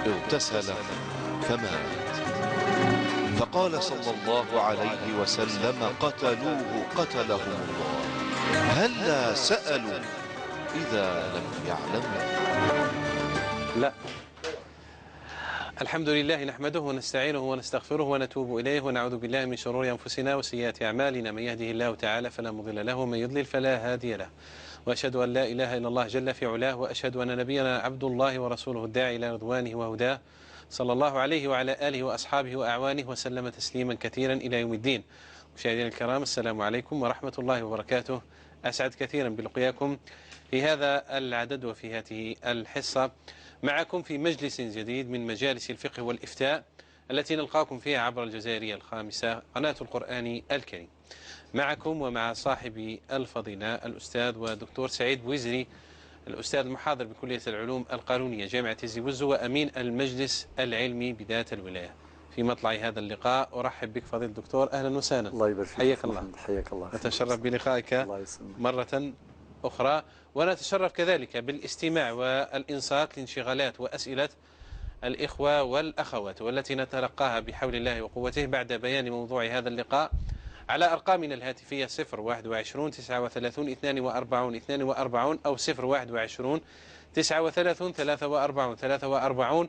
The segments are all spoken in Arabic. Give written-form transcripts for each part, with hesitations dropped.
اغتسل فمات. فقال صلى الله عليه وسلم: قتلوه قتلهم الله، هلا سألوا إذا لم يعلموا. لا. الحمد لله نحمده ونستعينه ونستغفره ونتوب إليه ونعوذ بالله من شرور أنفسنا وسيئات أعمالنا، من يهده الله تعالى فلا مضل له ومن يضلل فلا هادي له، وأشهد أن لا إله إلا الله جل في علاه، وأشهد أن نبينا عبد الله ورسوله الداعي إلى رضوانه وهداه، صلى الله عليه وعلى آله وأصحابه وأعوانه وسلم تسليما كثيرا إلى يوم الدين. مشاهدينا الكرام، السلام عليكم ورحمة الله وبركاته. أسعد كثيرا بلقياكم في هذا العدد وفي هذه الحصة معكم في مجلس جديد من مجالس الفقه والإفتاء التي نلقاكم فيها عبر الجزائرية الخامسة قناة القرآن الكريم. معكم ومع صاحب الفضيلة الأستاذ ودكتور سعيد بويزري، الأستاذ المحاضر بكلية العلوم القانونية جامعة تيزي وزو وأمين المجلس العلمي بذات الولاية. في مطلع هذا اللقاء أرحب بك فضيلة الدكتور، أهلا وسهلا. الله يبارك فيك. حياك الله. حياك الله. نتشرف بلقائك مرة أخرى، ونتشرف كذلك بالاستماع والإنصات لانشغالات وأسئلة الإخوة والأخوات، والتي نتلقاها بحول الله وقوته بعد بيان موضوع هذا اللقاء على أرقامنا الهاتفية 021 39 42 42 أو 021 39 43 43،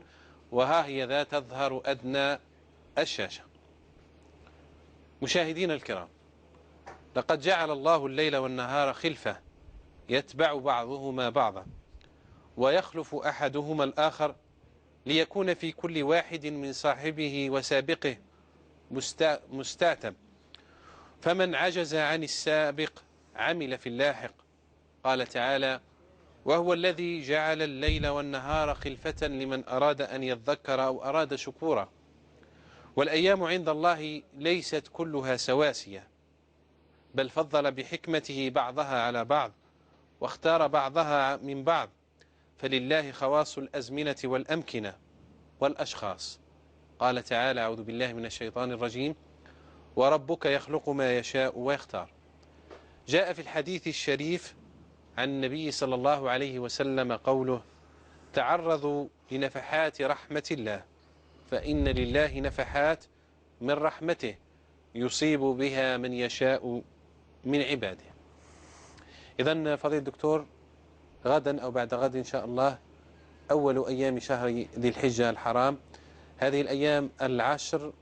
وها هي ذا تظهر أدنى الشاشة. مشاهدينا الكرام، لقد جعل الله الليل والنهار خلفة يتبع بعضهما بعضا ويخلف أحدهما الآخر ليكون في كل واحد من صاحبه وسابقه مستعتب، فمن عجز عن السابق عمل في اللاحق. قال تعالى: وهو الذي جعل الليل والنهار خلفة لمن أراد أن يذكر أو أراد شكورا. والأيام عند الله ليست كلها سواسية، بل فضل بحكمته بعضها على بعض واختار بعضها من بعض، فلله خواص الأزمنة والأمكنة والأشخاص. قال تعالى: أعوذ بالله من الشيطان الرجيم: وربك يخلق ما يشاء ويختار. جاء في الحديث الشريف عن النبي صلى الله عليه وسلم قوله: تعرضوا لنفحات رحمة الله، فإن لله نفحات من رحمته يصيب بها من يشاء من عباده. إذن فضيلة الدكتور، غدا أو بعد غد إن شاء الله أول أيام شهر ذي الحجة الحرام. هذه الأيام العشر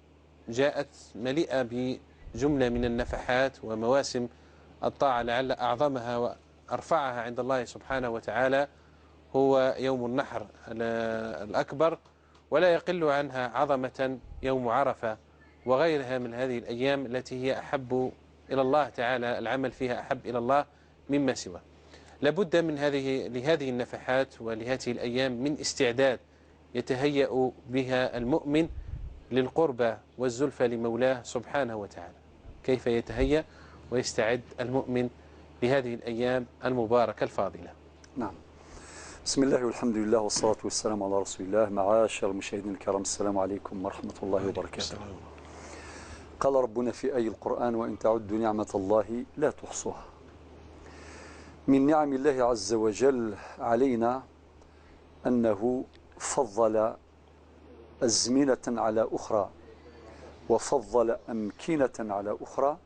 جاءت مليئة بجملة من النفحات ومواسم الطاعة، لعل أعظمها وأرفعها عند الله سبحانه وتعالى هو يوم النحر الأكبر، ولا يقل عنها عظمة يوم عرفة وغيرها من هذه الأيام التي هي أحب إلى الله تعالى، العمل فيها أحب إلى الله مما سواه. لابد من لهذه النفحات ولهذه الأيام من استعداد يتهيأ بها المؤمن للقربة والزلفى لمولاه سبحانه وتعالى. كيف يتهيأ ويستعد المؤمن لهذه الأيام المباركة الفاضلة؟ نعم. بسم الله والحمد لله والصلاة والسلام على رسول الله. معاشر المشاهدين الكرام، السلام عليكم ورحمة الله وبركاته. قال ربنا في آي القرآن: وإن تعدوا نعمة الله لا تحصوها. من نعم الله عز وجل علينا أنه فضل أزمنة على أخرى، وفضل أمكنة على أخرى،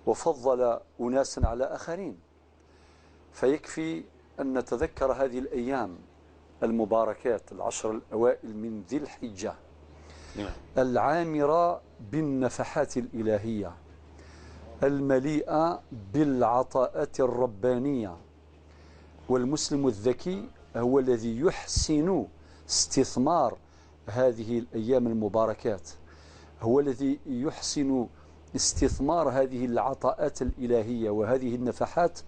وفضل أناسا على آخرين. فيكفي أن نتذكر هذه الأيام المباركات العشر الأوائل من ذي الحجة العامرة بالنفحات الإلهية المليئة بالعطاءات الربانية. والمسلم الذكي هو الذي يحسن استثمار هذه الأيام المباركات، هو الذي يحسن استثمار هذه العطاءات الإلهية وهذه النفحات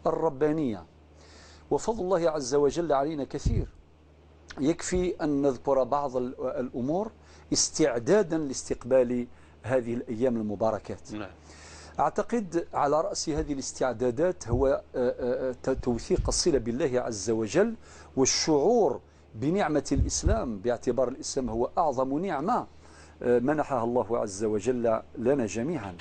الربانية. وفضل الله عز وجل علينا كثير، يكفي أن نذكر بعض الأمور استعدادا لاستقبال هذه الأيام المباركات. أعتقد على رأس هذه الاستعدادات هو توثيق الصلة بالله عز وجل والشعور بنعمة الإسلام، باعتبار الإسلام هو أعظم نعمة منحها الله عز وجل لنا جميعا.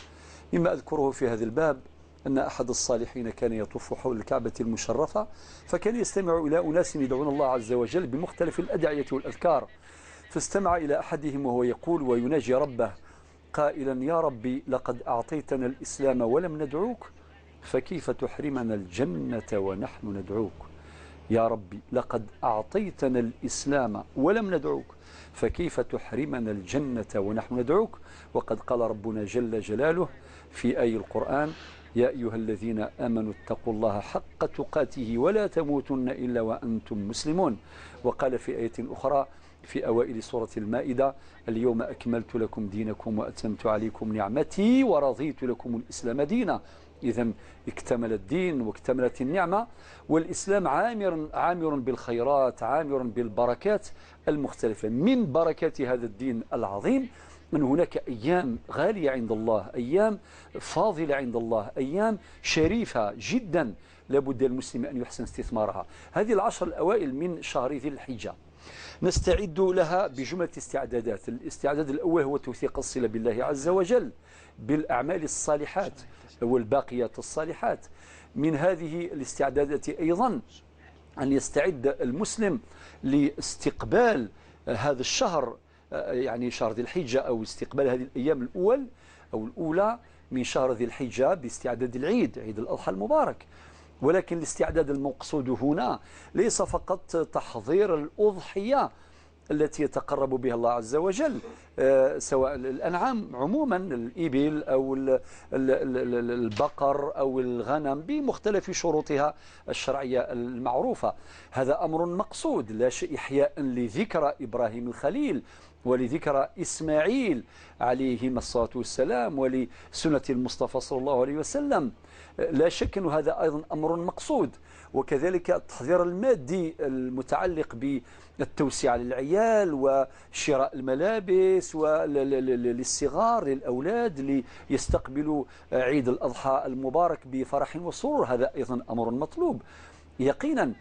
مما أذكره في هذا الباب أن أحد الصالحين كان يطوف حول الكعبة المشرفة، فكان يستمع إلى أناس يدعون الله عز وجل بمختلف الأدعية والأذكار، فاستمع إلى أحدهم وهو يقول ويناجي ربه قائلا يا ربي لقد أعطيتنا الإسلام ولم ندعوك، فكيف تحرمنا الجنة ونحن ندعوك؟ يا ربي لقد أعطيتنا الإسلام ولم ندعوك، فكيف تحرمنا الجنة ونحن ندعوك؟ وقد قال ربنا جل جلاله في آي القرآن يا أيها الذين آمنوا اتقوا الله حق تقاته ولا تموتن إلا وأنتم مسلمون. وقال في آية أخرى في أوائل سورة المائدة اليوم أكملت لكم دينكم وأتممت عليكم نعمتي ورضيت لكم الإسلام دينا. إذا اكتمل الدين واكتملت النعمة، والإسلام عامر بالخيرات، عامر بالبركات المختلفة. من بركات هذا الدين العظيم من هناك أيام غالية عند الله، أيام فاضلة عند الله، أيام شريفة جدا لابد المسلم أن يحسن استثمارها. هذه العشر الأوائل من شهر ذي الحجة نستعد لها بجملة استعدادات. الاستعداد الأول هو توثيق الصلة بالله عز وجل بالأعمال الصالحات والباقيات الصالحات. من هذه الاستعدادات أيضا أن يستعد المسلم لاستقبال هذا الشهر، يعني شهر ذي الحجة، أو استقبال هذه الأيام الأولى من شهر ذي الحجة باستعداد العيد، عيد الأضحى المبارك. ولكن الاستعداد المقصود هنا ليس فقط تحضير الأضحية التي يتقرب بها الله عز وجل، سواء الأنعام عموما، الإبل أو البقر أو الغنم بمختلف شروطها الشرعية المعروفة. هذا أمر مقصود، لا شيء إحياء لذكرى إبراهيم الخليل ولذكرى إسماعيل عليهما الصلاة والسلام ولسنة المصطفى صلى الله عليه وسلم. لا شك أن هذا أيضا أمر مقصود. وكذلك التحضير المادي المتعلق بالتوسعة للعيال وشراء الملابس للصغار للأولاد ليستقبلوا عيد الأضحى المبارك بفرح وسرور، هذا أيضا أمر مطلوب يقينا.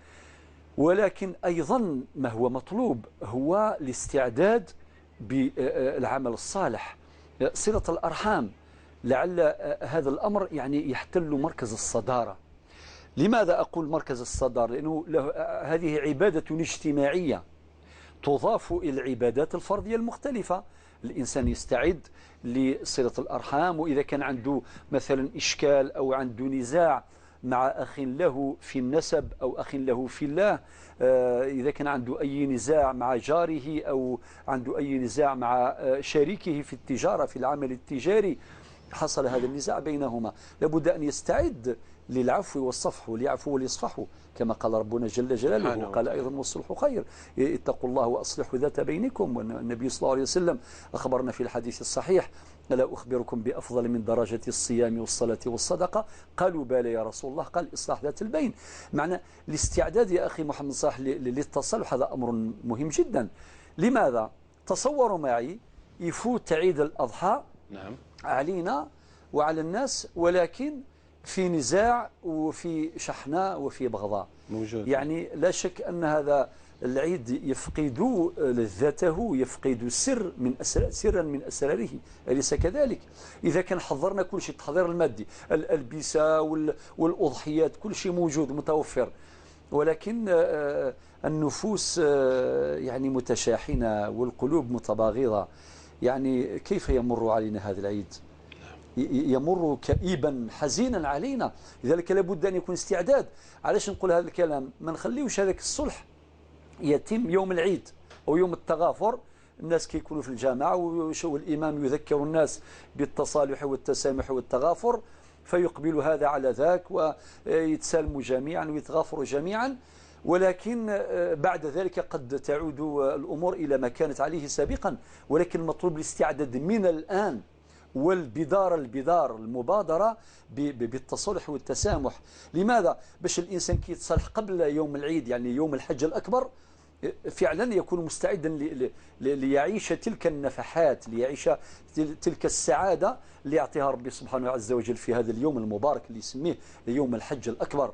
ولكن أيضا ما هو مطلوب هو الاستعداد بالعمل الصالح، صلة الأرحام. لعل هذا الأمر يعني يحتل مركز الصدارة. لماذا أقول مركز الصدارة؟ لأنه هذه عبادة اجتماعية تضاف إلى العبادات الفردية المختلفة. الإنسان يستعد لصلة الأرحام، وإذا كان عنده مثلا إشكال أو عنده نزاع مع أخ له في النسب أو أخ له في الله، إذا كان عنده أي نزاع مع جاره أو عنده أي نزاع مع شريكه في التجارة في العمل التجاري، حصل هذا النزاع بينهما، لابد أن يستعد للعفو والصفح، وليعفوا وليصفحوا كما قال ربنا جل جلاله. وقال أيضا والصلح خير، اتقوا الله وأصلحوا ذات بينكم. والنبي صلى الله عليه وسلم أخبرنا في الحديث الصحيح ألا أخبركم بأفضل من درجة الصيام والصلاة والصدقة؟ قالوا بلى يا رسول الله، قال إصلاح ذات البين. معنى الاستعداد يا أخي محمد صلاح للتصالح هذا أمر مهم جدا. لماذا؟ تصوروا معي يفوت عيد الأضحى نعم علينا وعلى الناس، ولكن في نزاع وفي شحناء وفي بغضاء موجود. يعني لا شك أن هذا العيد يفقد لذته، يفقد سرا من أسراره، أليس كذلك؟ إذا كان حضرنا كل شيء، التحضير المادي، الألبسة والأضحيات، كل شيء موجود متوفر، ولكن النفوس يعني متشاحنة والقلوب متباغضة، يعني كيف يمر علينا هذا العيد؟ يمر كئيبا حزينا علينا. لذلك لابد أن يكون استعداد. علاش نقول هذا الكلام؟ ما نخليوش هذاك الصلح يتم يوم العيد أو يوم التغافر، الناس كيكونوا في الجامعة والإمام يذكر الناس بالتصالح والتسامح والتغافر، فيقبل هذا على ذاك ويتسالموا جميعا ويتغافروا جميعا. ولكن بعد ذلك قد تعود الأمور إلى ما كانت عليه سابقا. ولكن المطلوب الاستعداد من الآن، والبدار المبادرة بالتصالح والتسامح. لماذا؟ باش الإنسان كيتصالح قبل يوم العيد، يعني يوم الحج الأكبر، فعلا يكون مستعدا ليعيش تلك النفحات، ليعيش تلك السعادة اللي يعطيها ربي سبحانه عز وجل في هذا اليوم المبارك اللي يسميه يوم الحج الأكبر.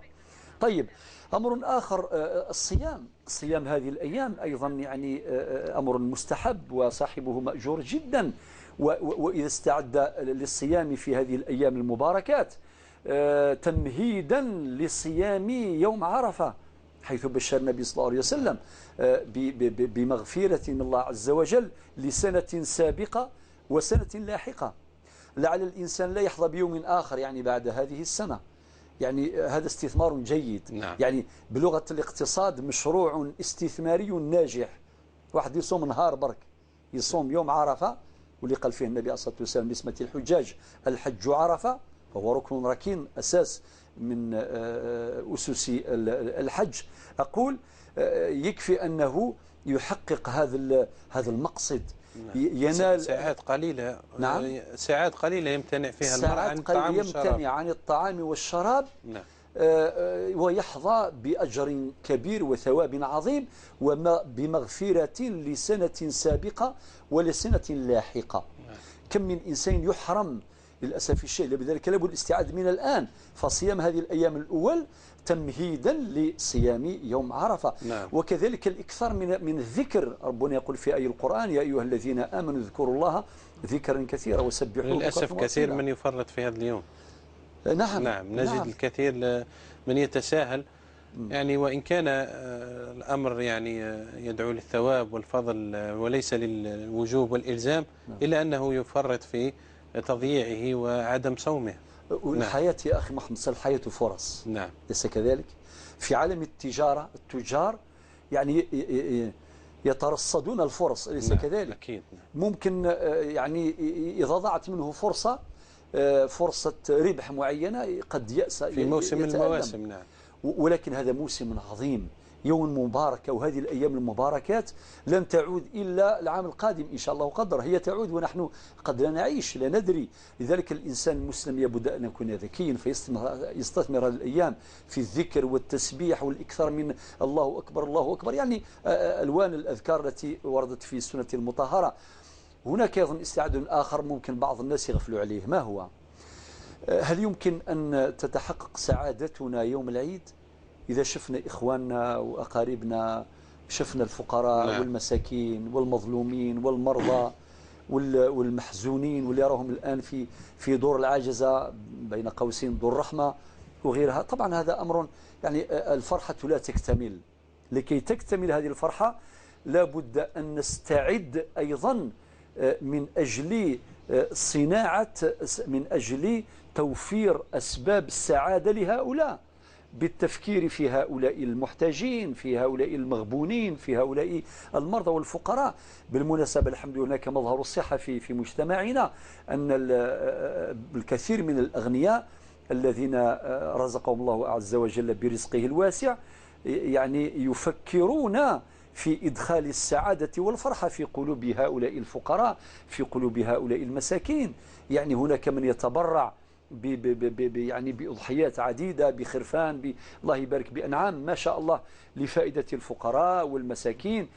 طيب، أمر آخر الصيام هذه الأيام أيضا يعني أمر مستحب وصاحبه مأجور جدا. وإذا استعد للصيام في هذه الأيام المباركات تمهيدا لصيام يوم عرفة، حيث بشر النبي صلى الله عليه وسلم بمغفرة من الله عز وجل لسنة سابقة وسنة لاحقة. لعل الإنسان لا يحظى بيوم آخر يعني بعد هذه السنة، يعني هذا استثمار جيد. نعم. يعني بلغة الاقتصاد مشروع استثماري ناجح. واحد يصوم نهار برك، يصوم يوم عرفة، واللي قال فيه النبي عليه الصلاة والسلام بالنسبة للحجاج: الحج عرفة، فهو ركن ركين أساس من أسس الحج. أقول يكفي أنه يحقق هذا المقصد، ينال ساعات قليلة. نعم. ساعات قليلة يمتنع فيها المرء عن الطعام والشراب. يمتنع عن الطعام والشراب. نعم. ويحظى بأجر كبير وثواب عظيم وبمغفرة لسنة سابقة ولسنة لاحقة. كم من إنسان يحرم للأسف الشيء، لذلك لابد الاستعداد من الآن، فصيام هذه الأيام الأول تمهيدا لصيام يوم عرفة. نعم. وكذلك الإكثار من الذكر. ربنا يقول في آية القرآن: يا أيها الذين آمنوا اذكروا الله ذكرا كثيرا وسبحوه. للأسف كثير من يفرط في هذا اليوم. نعم. نعم. نجد نعم. الكثير من يتساهل، يعني وإن كان الأمر يعني يدعو للثواب والفضل وليس للوجوب والإلزام، إلا أنه يفرط في تضييعه وعدم صومه. والحياة يا أخي محمد صلى الحياة فرص. نعم. ليس كذلك؟ في عالم التجارة التجار يعني يترصدون الفرص، أليس كذلك؟ أكيد. ممكن يعني إذا ضاعت منه فرصة ربح معينة قد يأس في موسم من المواسم. نعم. ولكن هذا موسم عظيم، يوم مبارك، وهذه الأيام المباركات لن تعود إلا العام القادم إن شاء الله وقدر. هي تعود ونحن قد لا نعيش، لا ندري. لذلك الإنسان المسلم يبدأ أن يكون ذكيا فيستثمر هذه الأيام في الذكر والتسبيح والإكثار من الله أكبر الله أكبر، يعني ألوان الأذكار التي وردت في السنة المطهرة. هناك أيضا استعداد آخر ممكن بعض الناس يغفلوا عليه، ما هو؟ هل يمكن أن تتحقق سعادتنا يوم العيد إذا شفنا إخواننا وأقاربنا، شفنا الفقراء نعم. والمساكين والمظلومين والمرضى والمحزونين واللي يراهم الآن في دور العاجزة، بين قوسين دور الرحمة وغيرها؟ طبعا هذا أمر يعني الفرحة لا تكتمل. لكي تكتمل هذه الفرحة لابد أن نستعد أيضا من أجل من أجل توفير أسباب السعادة لهؤلاء، بالتفكير في هؤلاء المحتاجين، في هؤلاء المغبونين، في هؤلاء المرضى والفقراء. بالمناسبة الحمد لله هناك مظهر الصحة في مجتمعنا، أن الكثير من الأغنياء الذين رزقهم الله عز وجل برزقه الواسع يعني يفكرون في إدخال السعادة والفرحة في قلوب هؤلاء الفقراء، في قلوب هؤلاء المساكين. يعني هناك من يتبرع يعني بأضحيات عديدة، بخرفان، الله يبارك، بأنعام ما شاء الله، لفائدة الفقراء والمساكين،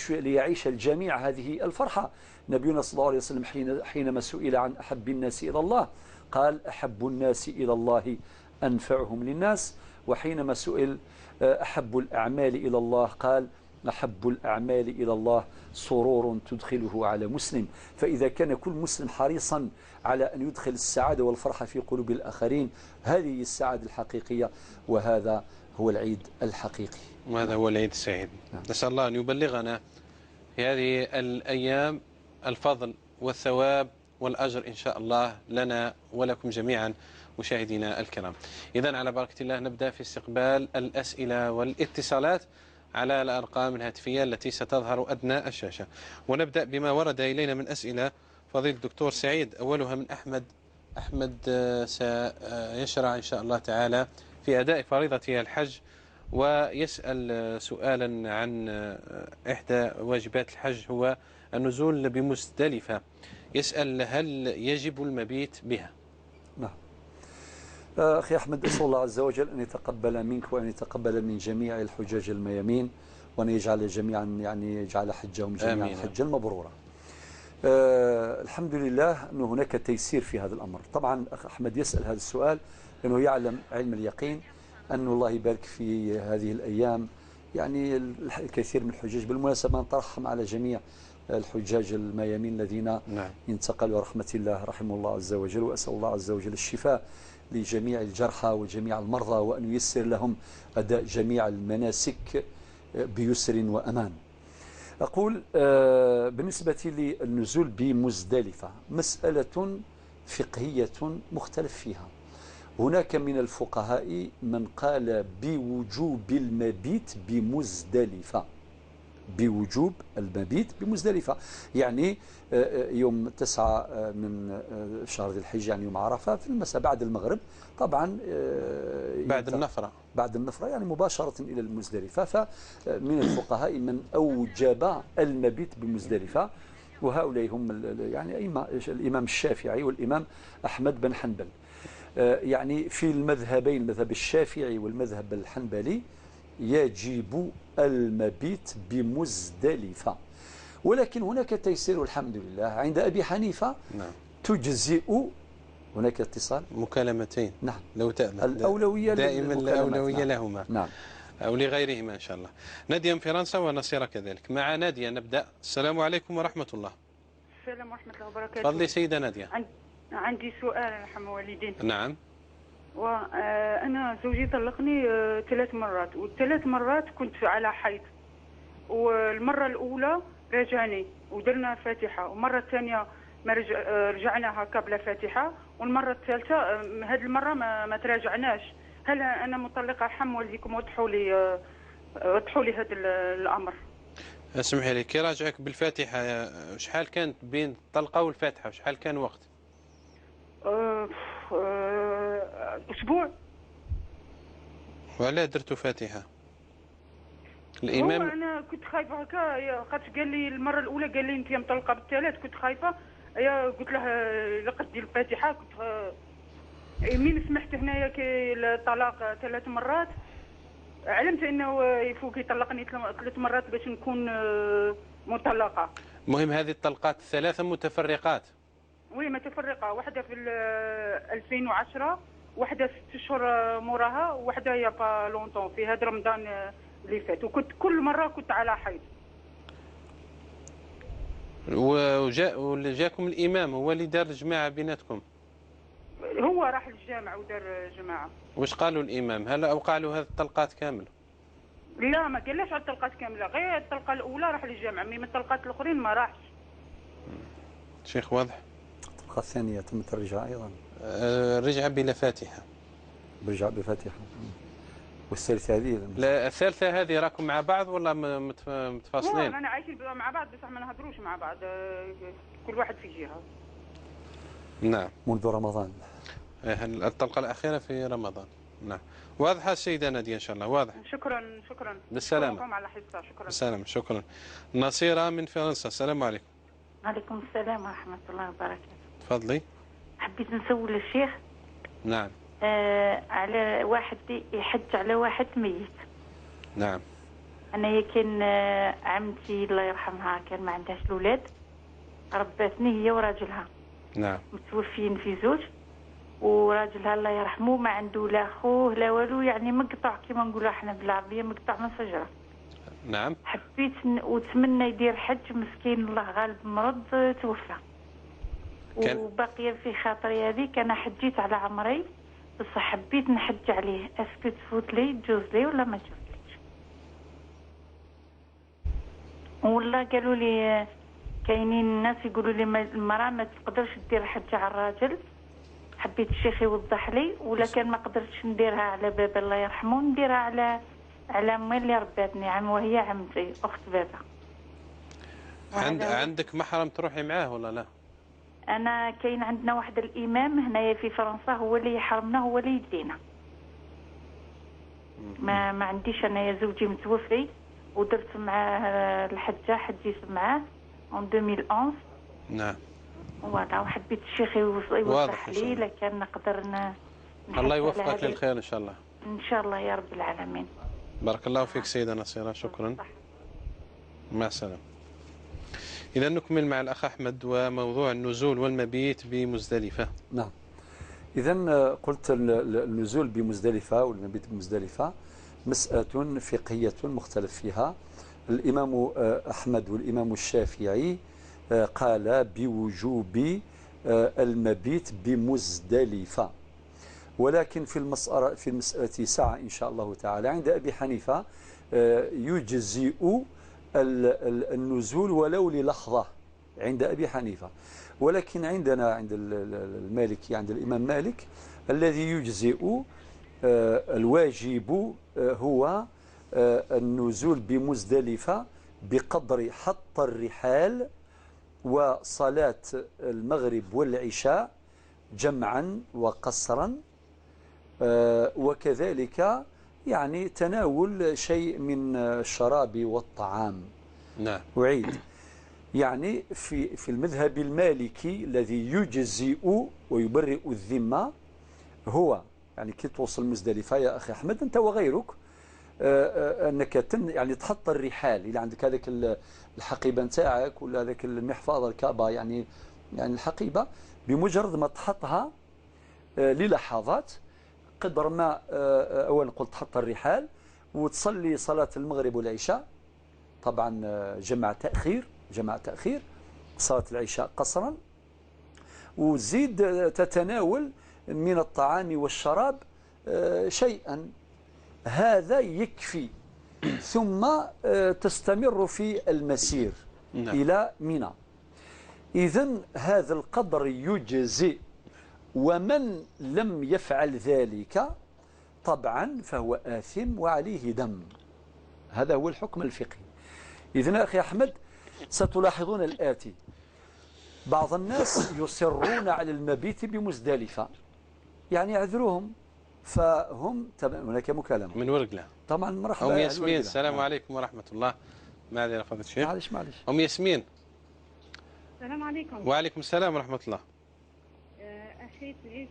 ليعيش الجميع هذه الفرحة. نبينا صلى الله عليه وسلم حينما سئل عن أحب الناس إلى الله قال: أحب الناس إلى الله أنفعهم للناس. وحينما سئل أحب الأعمال إلى الله قال: أحب الأعمال إلى الله سرور تدخله على مسلم. فإذا كان كل مسلم حريصا على أن يدخل السعادة والفرحة في قلوب الآخرين، هذه السعادة الحقيقية، وهذا هو العيد الحقيقي. وهذا هو العيد السعيد. نسأل الله أن يبلغنا في هذه الأيام الفضل والثواب والأجر إن شاء الله لنا ولكم جميعا مشاهدينا الكرام. إذن على بركة الله نبدأ في استقبال الأسئلة والاتصالات على الأرقام الهاتفية التي ستظهر أدنى الشاشة، ونبدأ بما ورد إلينا من أسئلة. فضيلة الدكتور سعيد، أولها من أحمد سيشرع إن شاء الله تعالى في أداء فريضة الحج، ويسأل سؤالا عن إحدى واجبات الحج هو النزول بمزدلفة. يسأل: هل يجب المبيت بها؟ نعم. أخي أحمد، أسأل الله عز وجل أن يتقبل منك وأن يتقبل من جميع الحجاج الميامين، وأن يجعل جميعا يعني يجعل حجهم جميعا حجا مبرورا. الحمد لله أنه هناك تيسير في هذا الأمر. طبعا أخ أحمد يسأل هذا السؤال لأنه يعلم علم اليقين أن الله يبارك في هذه الأيام يعني الكثير من الحجاج. بالمناسبة نترحم على جميع الحجاج الميامين الذين انتقلوا رحمة الله رحمه الله عز وجل، وأسأل الله عز وجل الشفاء لجميع الجرحى وجميع المرضى، وأن ييسر لهم أداء جميع المناسك بيسر وأمان. أقول بالنسبة للنزول بمزدلفة مسألة فقهية مختلف فيها. هناك من الفقهاء من قال بوجوب المبيت بمزدلفة، بوجوب المبيت بمزدلفة، يعني يوم 9 من شهر ذي الحجة، يعني يوم عرفة في المساء بعد المغرب طبعا، بعد النفرة يعني مباشرة إلى المزدلفة. فمن الفقهاء من أوجب المبيت بمزدلفة، وهؤلاء هم يعني الإمام الشافعي والإمام أحمد بن حنبل. يعني في المذهبين، المذهب الشافعي والمذهب الحنبلي، يجب المبيت بمزدلفة، ولكن هناك تيسير الحمد لله عند أبي حنيفة. نعم. تجزئ. هناك اتصال، مكالمتين. نعم. لو تأذن الأولوية دائما الأولوية نعم. لهما. نعم. أو لغيرهما إن شاء الله. نادية من فرنسا ونصيرة كذلك. مع نادية نبدأ. السلام عليكم ورحمة الله. السلام ورحمة الله وبركاته. تفضلي سيدة نادية. عندي سؤال يرحم والدين. نعم. وأنا زوجي طلقني 3 مرات، والثلاث مرات كنت على حيض. والمرة الأولى راجعني ودرنا فاتحة، والمرة الثانية ما رجعناها بلا فاتحة، والمرة الثالثة هذه المرة ما تراجعناش. هل أنا مطلقة؟ حم والديكم وضحوا لي هذا الأمر. اسمحي لي، كي راجعك بالفاتحة شحال كانت بين الطلقة والفاتحة؟ وشحال كان وقت؟ أسبوع. وعلاه درتوا فاتحة؟ الإمام هو أنا كنت خايفة هكا، خاطر قال لي المرة الأولى قال لي أنت مطلقة بالثلاث، كنت خايفة. قلت له لقد دير الفاتحة. كنت مين سمحت هنايا كي الطلاق 3 مرات، علمت انه يفوق يطلقني 3 مرات باش نكون مطلقة. المهم هذه الطلقات الثلاثة متفرقات؟ وي متفرقة، واحدة في 2010، واحدة 6 اشهر موراها، وواحدة يا با لونتون في هذا رمضان اللي فات، وكنت كل مرة كنت على حيض. وجاكم الإمام هو اللي دار الجماعة بيناتكم؟ هو راح للجامع ودار جماعة. وش قالوا الإمام؟ هل أوقع له هذه الطلقات كامل؟ لا ما قالش على الطلقات كاملة، غير الطلقة الأولى راح للجامع، من الطلقات الأخرين ما راحش. شيخ واضح. الطلقة الثانية تم ترجع أيضا. رجع بلا فاتحة. رجع بفاتحة. والثالثة هذه؟ لا الثالثة هذه راكم مع بعض ولا متفاصلين؟ أنا عايشين مع بعض بس ما نهضروش مع بعض، كل واحد في جهة. نعم. منذ رمضان. الطلقة الأخيرة في رمضان. نعم. واضحة السيدة نادية إن شاء الله. واضح. شكرا. بالسلامة. على حصة. شكرا. بالسلامة. شكرا. نصيرة من فرنسا. السلام عليكم. وعليكم السلام ورحمة الله وبركاته. تفضلي. حبيت نسول الشيخ. نعم. على واحد يحج على واحد ميت. نعم. أنا كان عمتي الله يرحمها كان ما عندهاش الأولاد، ربتني هي وراجلها. نعم. متوفين في زوج، وراجلها الله يرحمه ما عنده لا خوه لا والو، يعني مقطع كما نقولوا احنا بالعربيه، مقطع من شجره. نعم. حبيت وتمنى يدير حج، مسكين الله غالب مرض توفى. وباقيه في خاطري هذيك، انا حجيت على عمري بس حبيت نحج عليه، اسكو تفوت لي تجوز لي ولا ما تجوزليش؟ والله قالوا لي كاينين الناس يقولوا لي المراه ما تقدرش دير حج على الراجل. حبيت الشيخ يوضح لي، ولا كان ما قدرتش نديرها على بابا الله يرحمه، نديرها على امي اللي رباتني، وهي عمتي اخت بابا. عندك محرم تروحي معاه ولا لا؟ انا كاين عندنا واحد الامام هنايا في فرنسا هو اللي يحرمنا، هو اللي يدينا. ما عنديش انايا، زوجي متوفي ودرت معاه الحجه، حجيت معاه en 2011. نعم. ولا وحبيت الشيخ يوضح لي لكن نقدر الله يوفقك للخير ان شاء الله. ان شاء الله يا رب العالمين. بارك الله فيك سيدة نصيرة. شكرا. مع السلامة. إذا نكمل مع الأخ أحمد وموضوع النزول والمبيت بمزدلفة. نعم. إذا قلت النزول بمزدلفة والمبيت بمزدلفة مسألة فقهية مختلف فيها. الإمام أحمد والإمام الشافعي قال بوجوب المبيت بمزدلفة، ولكن في المسألة سعة إن شاء الله تعالى. عند أبي حنيفة يجزئ النزول ولو للحظة عند أبي حنيفة، ولكن عندنا عند المالكي عند الإمام مالك الذي يجزئ الواجب هو النزول بمزدلفة بقدر حط الرحال وصلاة المغرب والعشاء جمعا وقصرا، وكذلك يعني تناول شيء من الشراب والطعام. نعم. أعيد يعني في المذهب المالكي الذي يجزئ ويبرئ الذمة هو يعني كي توصل مزدلفة يا أخي أحمد أنت وغيرك أنك يعني تحط الرحال إلى عندك هذاك الحقيبة نتاعك ولا هذاك المحفظة الكعبة يعني الحقيبة، بمجرد ما تحطها للحظات قدر ما أولا قلت تحط الرحال وتصلي صلاة المغرب والعشاء، طبعا جمع تأخير صلاة العشاء قصرا، وزيد تتناول من الطعام والشراب شيئا، هذا يكفي، ثم تستمر في المسير إلى منى. إذن هذا القدر يجزئ، ومن لم يفعل ذلك طبعا فهو آثم وعليه دم. هذا هو الحكم الفقهي. إذن أخي أحمد ستلاحظون الآتي: بعض الناس يصرون على المبيت بمزدلفة، يعني يعذروهم فهم هناك مكالمة من ورقلة. طبعا مرحبا. أم ياسمين، السلام عليكم ورحمة الله. معذرة فضيلة الشيخ. معلش. أم ياسمين. السلام عليكم. وعليكم السلام ورحمة الله. أخي تعيش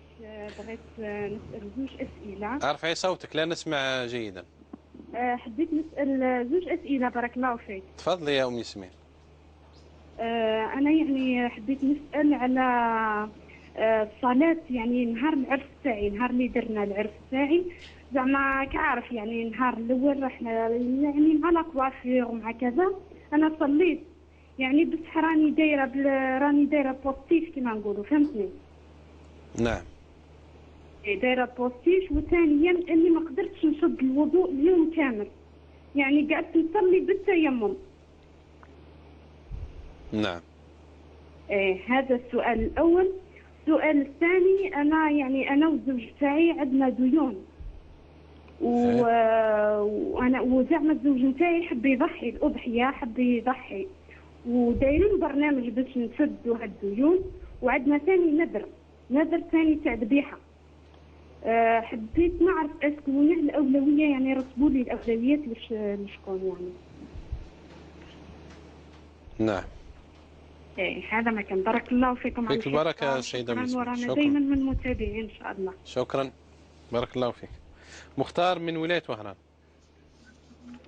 بغيت نسأل زوج أسئلة. ارفعي صوتك لا نسمع جيدا. حبيت نسأل زوج أسئلة بارك الله فيك. تفضلي يا أم ياسمين. أنا يعني حبيت نسأل على الصلاة، يعني نهار العرس تاعي، نهار اللي درنا العرس تاعي زعما كعارف، يعني النهار الأول رحنا يعني مع لاكوافير ومع كذا، أنا صليت يعني بصح راني دايرة بوستيش كما نقولوا، فهمتني؟ نعم. دايرة بوستيش، وثانيا اني ما قدرتش نشد الوضوء اليوم كامل، يعني قعدت نصلي بالتيمم. نعم. هذا السؤال الأول. السؤال الثاني، أنا والزوج تاعي عندنا ديون، وأنا وزعما الزوج نتاعي حب يضحي الأضحية، حب يضحي، ودايرين برنامج باش نسدوا هاد الديون، وعندنا ثاني نذر ثاني تاع ذبيحة. حبيت نعرف اسكو وين الأولوية، يعني رتبوا لي الأولويات لشكون يعني. نعم. هذا ما كان. بارك الله فيكم. فيك البركة سيدة مسلم. ورانا دائما من متابعين إن شاء الله. شكرا، بارك الله فيك. مختار من ولاية وهران.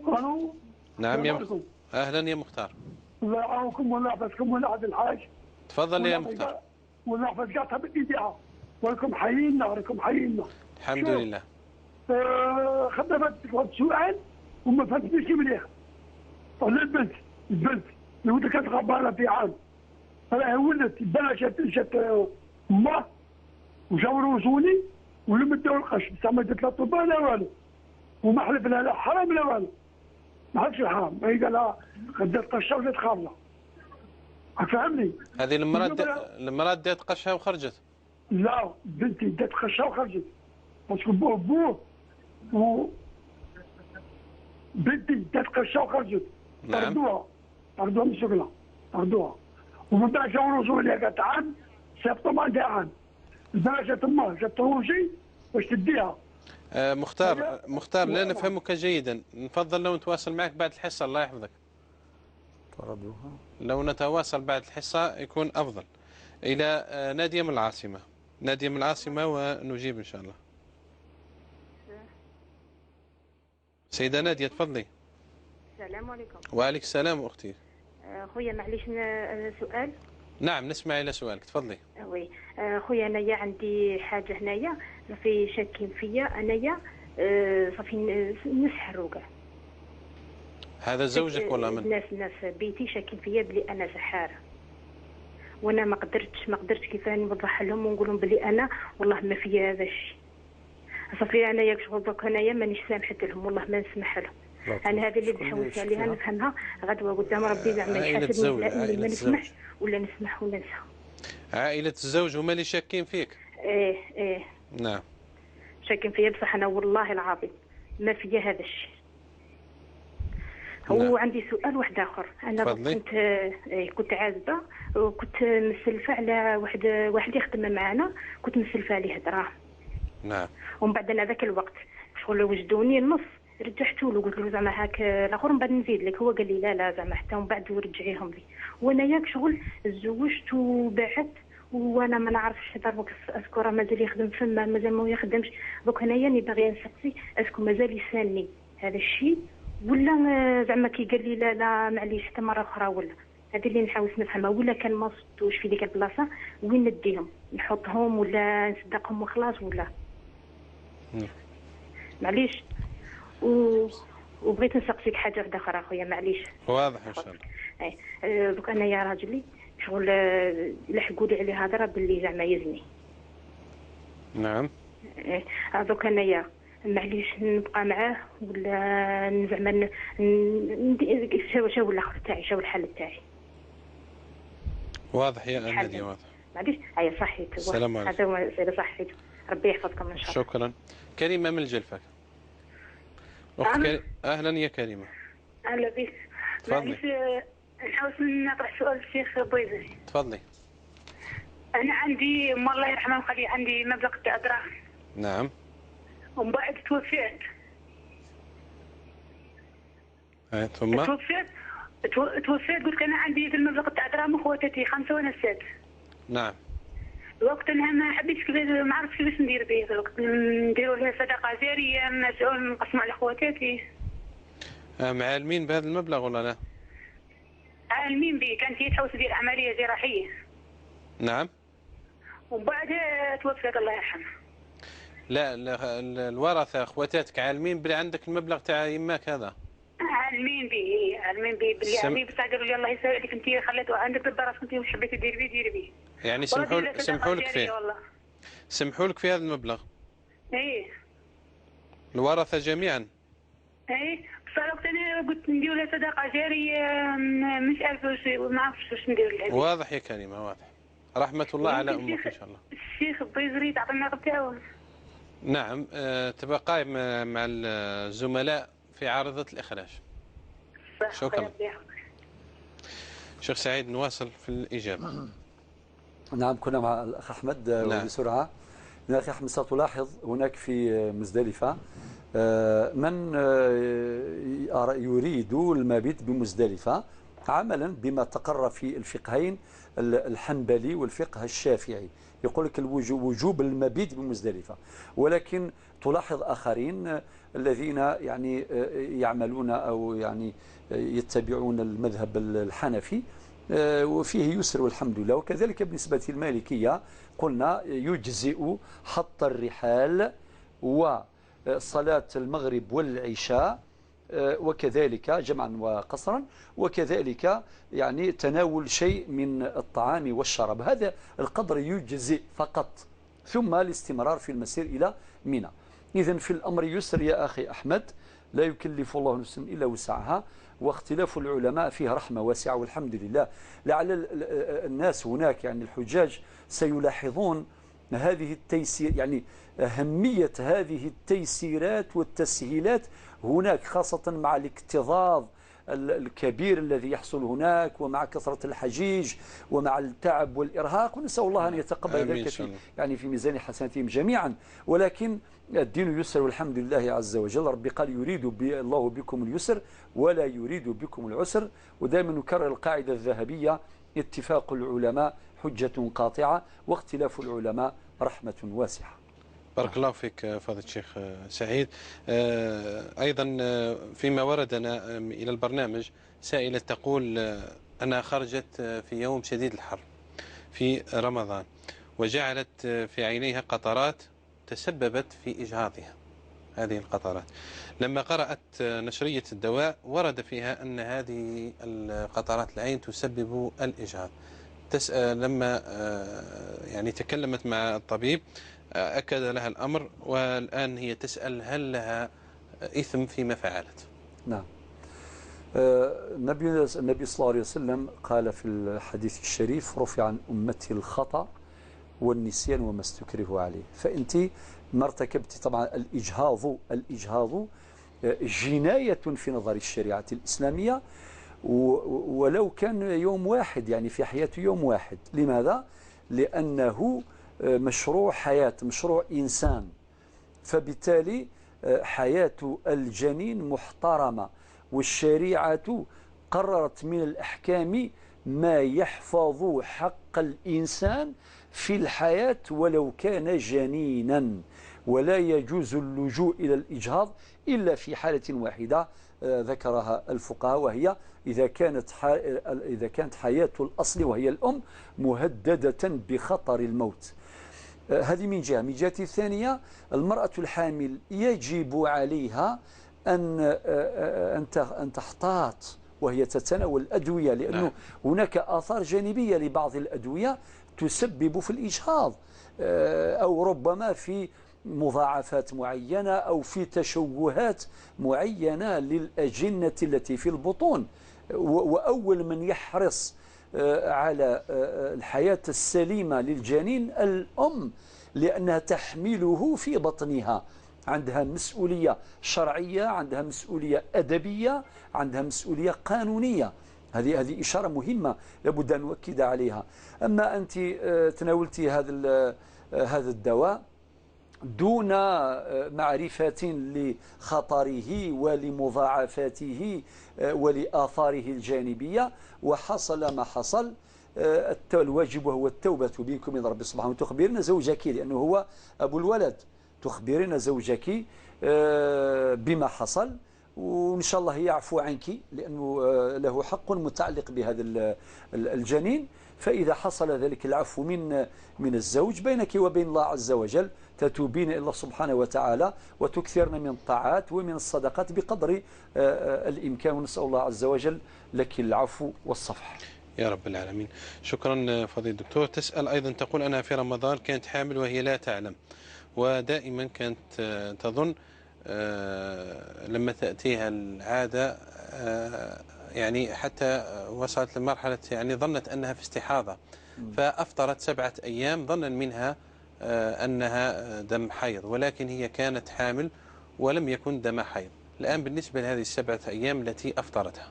الو. نعم يا مختار. أهلا يا مختار. الله يعاونكم ولا يحفظكم ولا عبد الحاج. تفضل يا مختار. ولا يحفظ قاطها بالإذاعة، ولكم حيينا الحمد لله. خدمت واحد السؤال وما فهمتنيش مليح. على البنت اللي ولدت كانت غبانة في عام، راهي ولدت البنات جات امها وجاو روزوني ولم داو القش، بصح ما درت لا طوبه لا والو، وما حلف لها لا حرام لا والو، ما حلفش الحرام، هي قال لها خدات قشه وجات خارجه. فهمني؟ هذه المرأة دات قشها وخرجت؟ لا، بنتي دات قشه وخرجت، باسكو بوه و بنتي دات قشه وخرجت. نعم. طردوها من الشغله، طردوها، ومن بعد جاو رجول اللي قالت عام سابطوا ما عندها عام، البنات جات امها جات تروجي باش تديها. مختار لا نفهمك جيدا، نفضل لو نتواصل معك بعد الحصة. الله يحفظك. طردوها. لو نتواصل بعد الحصة يكون أفضل. إلى نادية من العاصمة ونجيب إن شاء الله. سيدة نادية تفضلي. السلام عليكم. وعليك السلام أختي. خويا معليش سؤال. نعم نسمع إلى سؤالك تفضلي. وي خويا أنايا عندي حاجة هنايا في شاكين فيا، أنايا صافي نسحروا كاع. هذا زوجك ولا من؟ ناس بيتي شاكين فيا بلي أنا سحارة، وأنا ما قدرتش كيف نوضح لهم ونقول لهم بلي أنا والله ما فيا هذا الشيء. صافي انا ياك شغل دوك انايا مانيش سامحت لهم، والله ما نسمح لهم. انا هذه اللي نحوس عليها نفهمها غدوه قدام ربي زعما يحاسبني ما نسمح ولا نسمح ولا نسى. عائلة الزوج هما اللي شاكين فيك؟ ايه نعم شاكين فيا، بصح انا والله العظيم ما فيا هذا الشيء. هو عندي سؤال واحد اخر. انا كنت عازبه وكنت مسلفه على واحد يخدم معنا، كنت مسلفه عليه دراهم. نعم. ومن بعد انا ذاك الوقت شغل وجدوني النص رجعته له، قلت له زعما هاك الاخر من بعد نزيد لك. هو قال لي لا زعما حتى من بعد ورجعيهم لي. وانا ياك شغل تزوجت وبعت وانا ما نعرفش ضربك اسكو راه مازال يخدم فما مازال ما يخدمش. دوك انايا راني باغيه نسقسي اسكو مازال يسالني هذا الشيء ولا زعما كي قال لي لا معليش حتى مره اخرى، ولا هذه اللي نحاول نفهمها. ولا كان ما صدتوش في ديك البلاصه وين نديهم، نحطهم ولا نصدقهم وخلاص ولا معليش. وبغيت نسقسيك حاجه واحده اخرى اخويا معليش. واضح ان شاء الله. دوك انا يا راجلي شغل لحقوا لي عليه هضره باللي زعما يزني. نعم. دوك انايا معليش نبقى معاه ولا زعما شاو الاخر تاعي، شاو الحل تاعي. واضح يا امادي واضح. معليش هيا صحيت. السلام عليكم. هذا هو سيدي صحيت. ربي يحفظكم ان شاء الله. شكرا. كريمه من الجلفه. اهلا يا كريمه. اهلا بك. تفضلي. نحاول نطرح سؤال الشيخ بويزري. تفضلي. انا عندي الله يرحمه ويخليه عندي مبلغ تاع دراهم. نعم. ومن بعد توفيت. ثم توفيت قلت انا عندي في المبلغ تاع دراهم اخواتي 5 وانا 6. نعم. الوقت انا ما حبيتش ما عرفتش كيفاش ندير به. الوقت نديروا لها صدقه جاريه نقسموا على خواتاتي. معلمين بهذا المبلغ ولا لا؟ عالمين به، كانت هي تحوس دير عمليه جراحيه. نعم. ومن بعد توفيت الله يرحمها. لا الورثه اخواتاتك عالمين بلي عندك المبلغ تاع يماك هذا؟ عالمين به باللي عندي، بس قالوا لي الله يسعدك انت خليته عندك الدرس كنتي مش حبيتي ديري به ديري به. يعني سمحوا لك فيه. سمحوا لك في هذا المبلغ. ايه. الورثه جميعا. ايه بس وقت انا قلت ندير لها صدقه جاريه مش عارفه ما عرفتش واش ندير لها. واضح يا كريمه واضح. رحمه الله على امك ان شاء الله. الشيخ البيزري تعطينا بتاعه. نعم. تبقى قائم مع الزملاء في عارضه الاخراج. شكرا. شيخ سعيد نواصل في الإجابة. نعم كنا مع الأخ أحمد. نعم. بسرعة الأخ أحمد ستلاحظ هناك في مزدلفة من يريد المبيت بمزدلفة عملا بما تقرر في الفقهين الحنبلي والفقه الشافعي، يقول لك وجوب المبيت بمزدلفة. ولكن تلاحظ آخرين الذين يعني يعملون أو يعني يتبعون المذهب الحنفي وفيه يسر والحمد لله. وكذلك بالنسبة للمالكية قلنا يجزئ حط الرحال وصلاة المغرب والعشاء وكذلك جمعا وقصرا، وكذلك يعني تناول شيء من الطعام والشراب. هذا القدر يجزئ فقط، ثم الاستمرار في المسير إلى منى. إذن في الأمر يسر يا أخي أحمد، لا يكلف الله نفسا إلا وسعها، واختلاف العلماء فيه رحمة واسعة والحمد لله. لعل الناس هناك يعني الحجاج سيلاحظون هذه التيسير، يعني أهمية هذه التيسيرات والتسهيلات هناك، خاصة مع الاكتظاظ الكبير الذي يحصل هناك، ومع كثرة الحجيج ومع التعب والإرهاق. ونسأل الله أن يتقبل ذلك يعني في ميزان حسناتهم جميعا. ولكن الدين يسر والحمد لله عز وجل. ربي قال يريد الله بكم اليسر ولا يريد بكم العسر. ودائما نكرر القاعدة الذهبية: اتفاق العلماء حجة قاطعة واختلاف العلماء رحمة واسعة. بارك الله فيك فضيلة الشيخ سعيد. أيضا فيما وردنا إلى البرنامج سائلة تقول أنها خرجت في يوم شديد الحر في رمضان وجعلت في عينيها قطرات تسببت في إجهاضها. هذه القطرات لما قرأت نشرية الدواء ورد فيها أن هذه القطرات العين تسبب الإجهاض. تسأل لما يعني تكلمت مع الطبيب أكد لها الأمر، والآن هي تسأل هل لها إثم فيما فعلت؟ نعم. النبي صلى الله عليه وسلم قال في الحديث الشريف: رفع عن أمتي الخطأ والنسيان وما استكرهوا عليه. فأنت ما ارتكبت طبعا الإجهاض جناية في نظر الشريعة الإسلامية، ولو كان يوم واحد، يعني في حياته يوم واحد. لماذا؟ لأنه مشروع حياة، مشروع إنسان، فبالتالي حياة الجنين محترمة، والشريعة قررت من الأحكام ما يحفظ حق الإنسان في الحياة ولو كان جنينا، ولا يجوز اللجوء إلى الإجهاض إلا في حالة واحدة ذكرها الفقهاء، وهي إذا كانت حياة الأصل وهي الأم مهددة بخطر الموت. هذه من جهة. من جهة الثانية، المرأة الحامل يجب عليها أن تحتاط وهي تتناول الأدوية، لأنه هناك آثار جانبية لبعض الأدوية تسبب في الإجهاض، أو ربما في مضاعفات معينة أو في تشوهات معينة للأجنة التي في البطون. وأول من يحرص على الحياة السليمة للجنين الأم، لأنها تحمله في بطنها، عندها مسؤولية شرعية، عندها مسؤولية أدبية، عندها مسؤولية قانونية. هذه إشارة مهمة لابد أن نؤكد عليها. أما أنت تناولتي هذا الدواء دون معرفة لخطره ولمضاعفاته ولآثاره الجانبية، وحصل ما حصل، الواجب هو التوبة بينكم من رب سبحانه. وتخبرين زوجك، لأنه هو أبو الولد، تخبرين زوجك بما حصل، وإن شاء الله يعفو عنك، لأنه له حق متعلق بهذا الجنين. فإذا حصل ذلك العفو من الزوج بينك وبين الله عز وجل، تتوبين إلى الله سبحانه وتعالى وتكثرن من الطاعات ومن الصدقات بقدر الإمكان، ونسأل الله عز وجل لك العفو والصفح يا رب العالمين. شكرا فضيلة الدكتور. تسأل أيضا، تقول أنها في رمضان كانت حامل وهي لا تعلم، ودائما كانت تظن لما تأتيها العادة، يعني حتى وصلت لمرحلة يعني ظنت أنها في استحاضة، فأفطرت 7 أيام ظنا منها أنها دم حيض، ولكن هي كانت حامل ولم يكن دم حيض. الآن بالنسبة لهذه 7 أيام التي أفطرتها،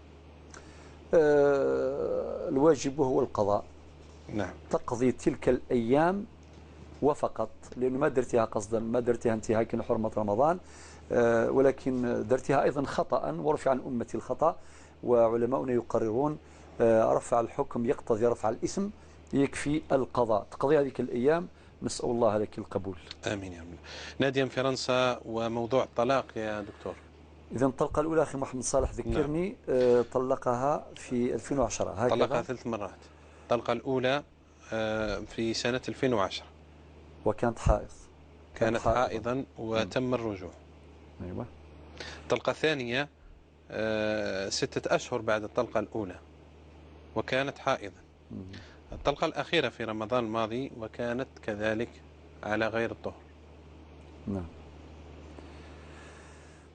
الواجب هو القضاء. نعم. تقضي تلك الأيام وفقط، لأنه ما درتها قصدا، ما درتها انتهاكا لحرمة رمضان، ولكن درتها أيضا خطأ، ورفع عن أمتي الخطأ، وعلماؤنا يقررون رفع الحكم يقتضي رفع الإثم، يكفي القضاء. تقضي هذه الأيام، نسأل الله لك القبول. آمين يا رب. نادية من فرنسا، وموضوع الطلاق يا دكتور. إذا الطلقة الأولى أخي محمد صالح ذكرني. نعم. طلقها في 2010 هكذا. طلقها 3 مرات. الطلقة الأولى في سنة 2010، وكانت حائض. كانت حائضا وتم الرجوع. أيوة. الطلقة الثانية 6 أشهر بعد الطلقة الأولى، وكانت حائضا. الطلقة الأخيرة في رمضان الماضي، وكانت كذلك على غير الطهر. نعم.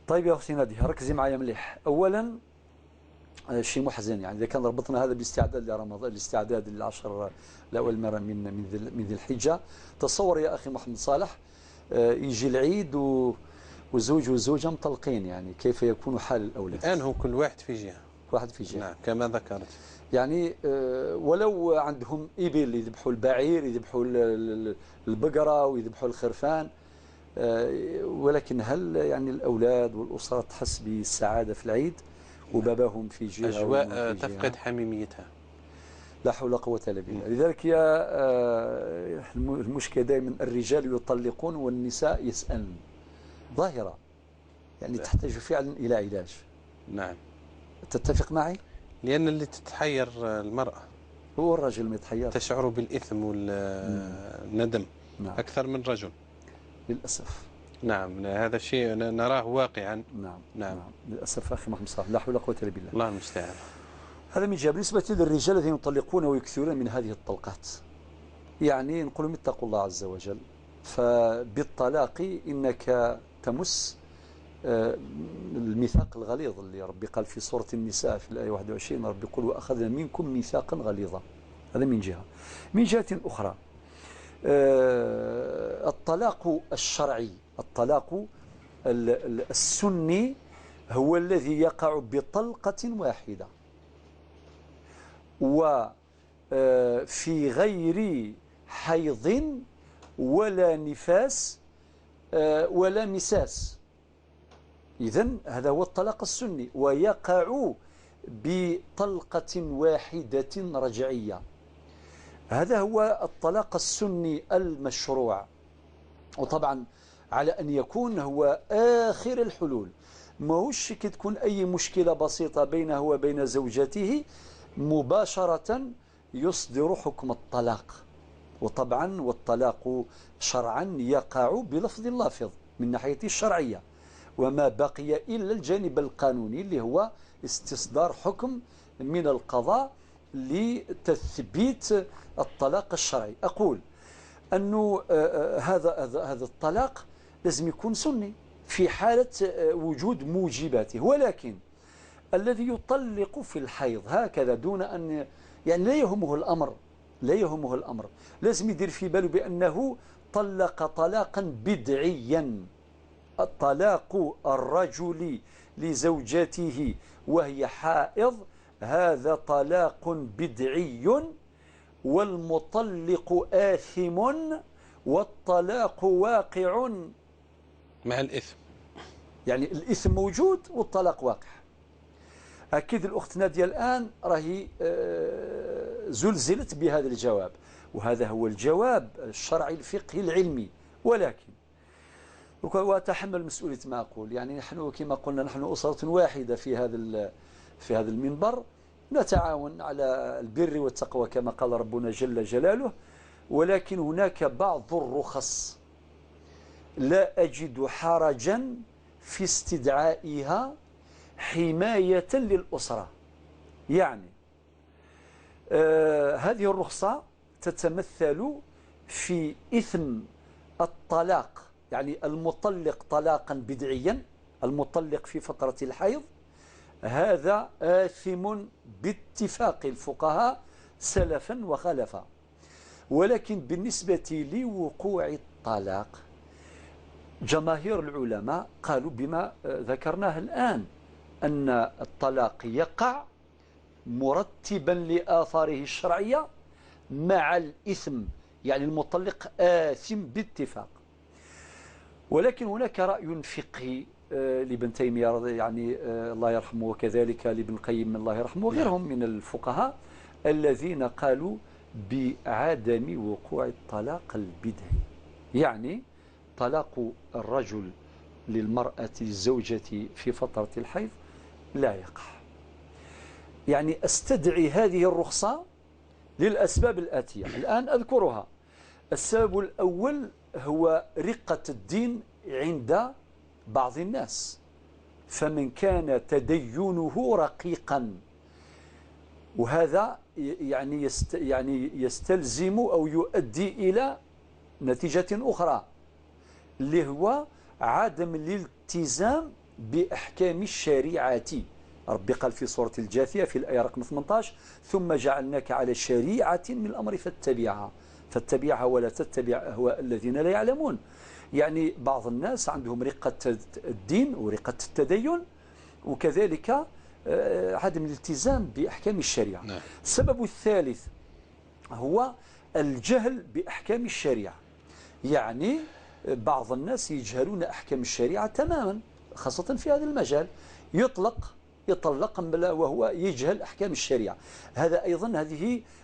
طيب يا أختي نادية، ركزي معايا مليح. أولا شيء محزن، يعني إذا كان ربطنا هذا بالاستعداد لرمضان، الاستعداد للعشر الأول مرة من ذي الحجة، تصور يا أخي محمد صالح يجي العيد وزوج وزوجة مطلقين، يعني كيف يكون حال الأولاد؟ الآن هو كل واحد في جهة. واحد في جهة. نعم كما ذكرت. يعني ولو عندهم إبل يذبحوا البعير، يذبحوا البقرة ويذبحوا الخرفان، ولكن هل يعني الأولاد والأسرة تحس بالسعادة في العيد وباباهم في جهة؟ أجواء تفقد حميميتها. لا حول ولا قوة إلا بالله. لذلك يا المشكلة دائما الرجال يطلقون والنساء يسألن، ظاهرة يعني تحتاج فعلا إلى علاج. نعم. تتفق معي؟ لأن اللي تتحير المرأة، هو الرجل ما يتحير، تشعر بالإثم والندم. نعم. أكثر من رجل للأسف. نعم هذا الشيء نراه واقعا. نعم. للأسف أخي محمد صالح، لا حول ولا قوة إلا بالله. الله المستعان. هذا من جهة. بالنسبة للرجال الذين يطلقون ويكثرون من هذه الطلقات، يعني نقول اتقوا الله عز وجل. فبالطلاق إنك تمس الميثاق الغليظ اللي ربي قال في سورة النساء في الآية 21 ربي يقول وأخذنا منكم ميثاقا غليظا. هذا من جهة. من جهة أخرى الطلاق الشرعي، الطلاق السني هو الذي يقع بطلقة واحدة وفي غير حيض ولا نفاس ولا مساس. إذن هذا هو الطلاق السني، ويقع بطلقة واحدة رجعية. هذا هو الطلاق السني المشروع، وطبعا على أن يكون هو آخر الحلول. ما هوش كي تكون أي مشكلة بسيطة بينه وبين زوجته مباشرة يصدر حكم الطلاق. وطبعا والطلاق شرعا يقع بلفظ اللافظ من ناحية الشرعية، وما بقي إلا الجانب القانوني اللي هو استصدار حكم من القضاء لتثبيت الطلاق الشرعي. أقول أنه هذا الطلاق لازم يكون سني في حالة وجود موجباته، ولكن الذي يطلق في الحيض هكذا دون أن يعني لا يهمه الأمر، لازم يدير في باله بأنه طلق طلاقا بدعيا. الطلاق الرجل لزوجته وهي حائض هذا طلاق بدعي، والمطلق آثم والطلاق واقع مع الإثم. يعني الإثم موجود والطلاق واقع. أكيد الأخت نادية الآن راهي زلزلت بهذا الجواب، وهذا هو الجواب الشرعي الفقهي العلمي. ولكن وأتحمل مسؤولية ما أقول، يعني نحن كما قلنا نحن أسرة واحدة في هذا المنبر، نتعاون على البر والتقوى كما قال ربنا جل جلاله. ولكن هناك بعض الرخص لا أجد حرجا في استدعائها حماية للأسرة. يعني هذه الرخصة تتمثل في إثم الطلاق، يعني المطلق طلاقا بدعيا، المطلق في فترة الحيض هذا آثم باتفاق الفقهاء سلفا وخلفا. ولكن بالنسبة لوقوع الطلاق جماهير العلماء قالوا بما ذكرناه الآن أن الطلاق يقع مرتبا لآثاره الشرعية مع الإثم، يعني المطلق آثم باتفاق. ولكن هناك رأي فقهي لابن تيمية يعني الله يرحمه، وكذلك لابن القيم الله يرحمه وغيرهم من الفقهاء الذين قالوا بعدم وقوع الطلاق البدعي. يعني طلاق الرجل للمرأة الزوجة في فترة الحيض لا يقع. يعني استدعي هذه الرخصة للأسباب الآتية الآن أذكرها. السبب الأول هو رقة الدين عند بعض الناس، فمن كان تدينه رقيقا، وهذا يعني يستلزم أو يؤدي إلى نتيجة أخرى اللي هو عدم الالتزام بأحكام الشريعة. ربي قال في سورة الجاثية في الآية رقم 18 ثم جعلناك على شريعة من الأمر فاتبعها ولا تتبع أهواء الذين لا يعلمون. يعني بعض الناس عندهم رقة الدين ورقة التدين، وكذلك عدم الالتزام بأحكام الشريعة. السبب الثالث هو الجهل بأحكام الشريعة. يعني بعض الناس يجهلون أحكام الشريعة تماما، خاصة في هذا المجال، يطلق وهو يجهل أحكام الشريعة. هذا أيضا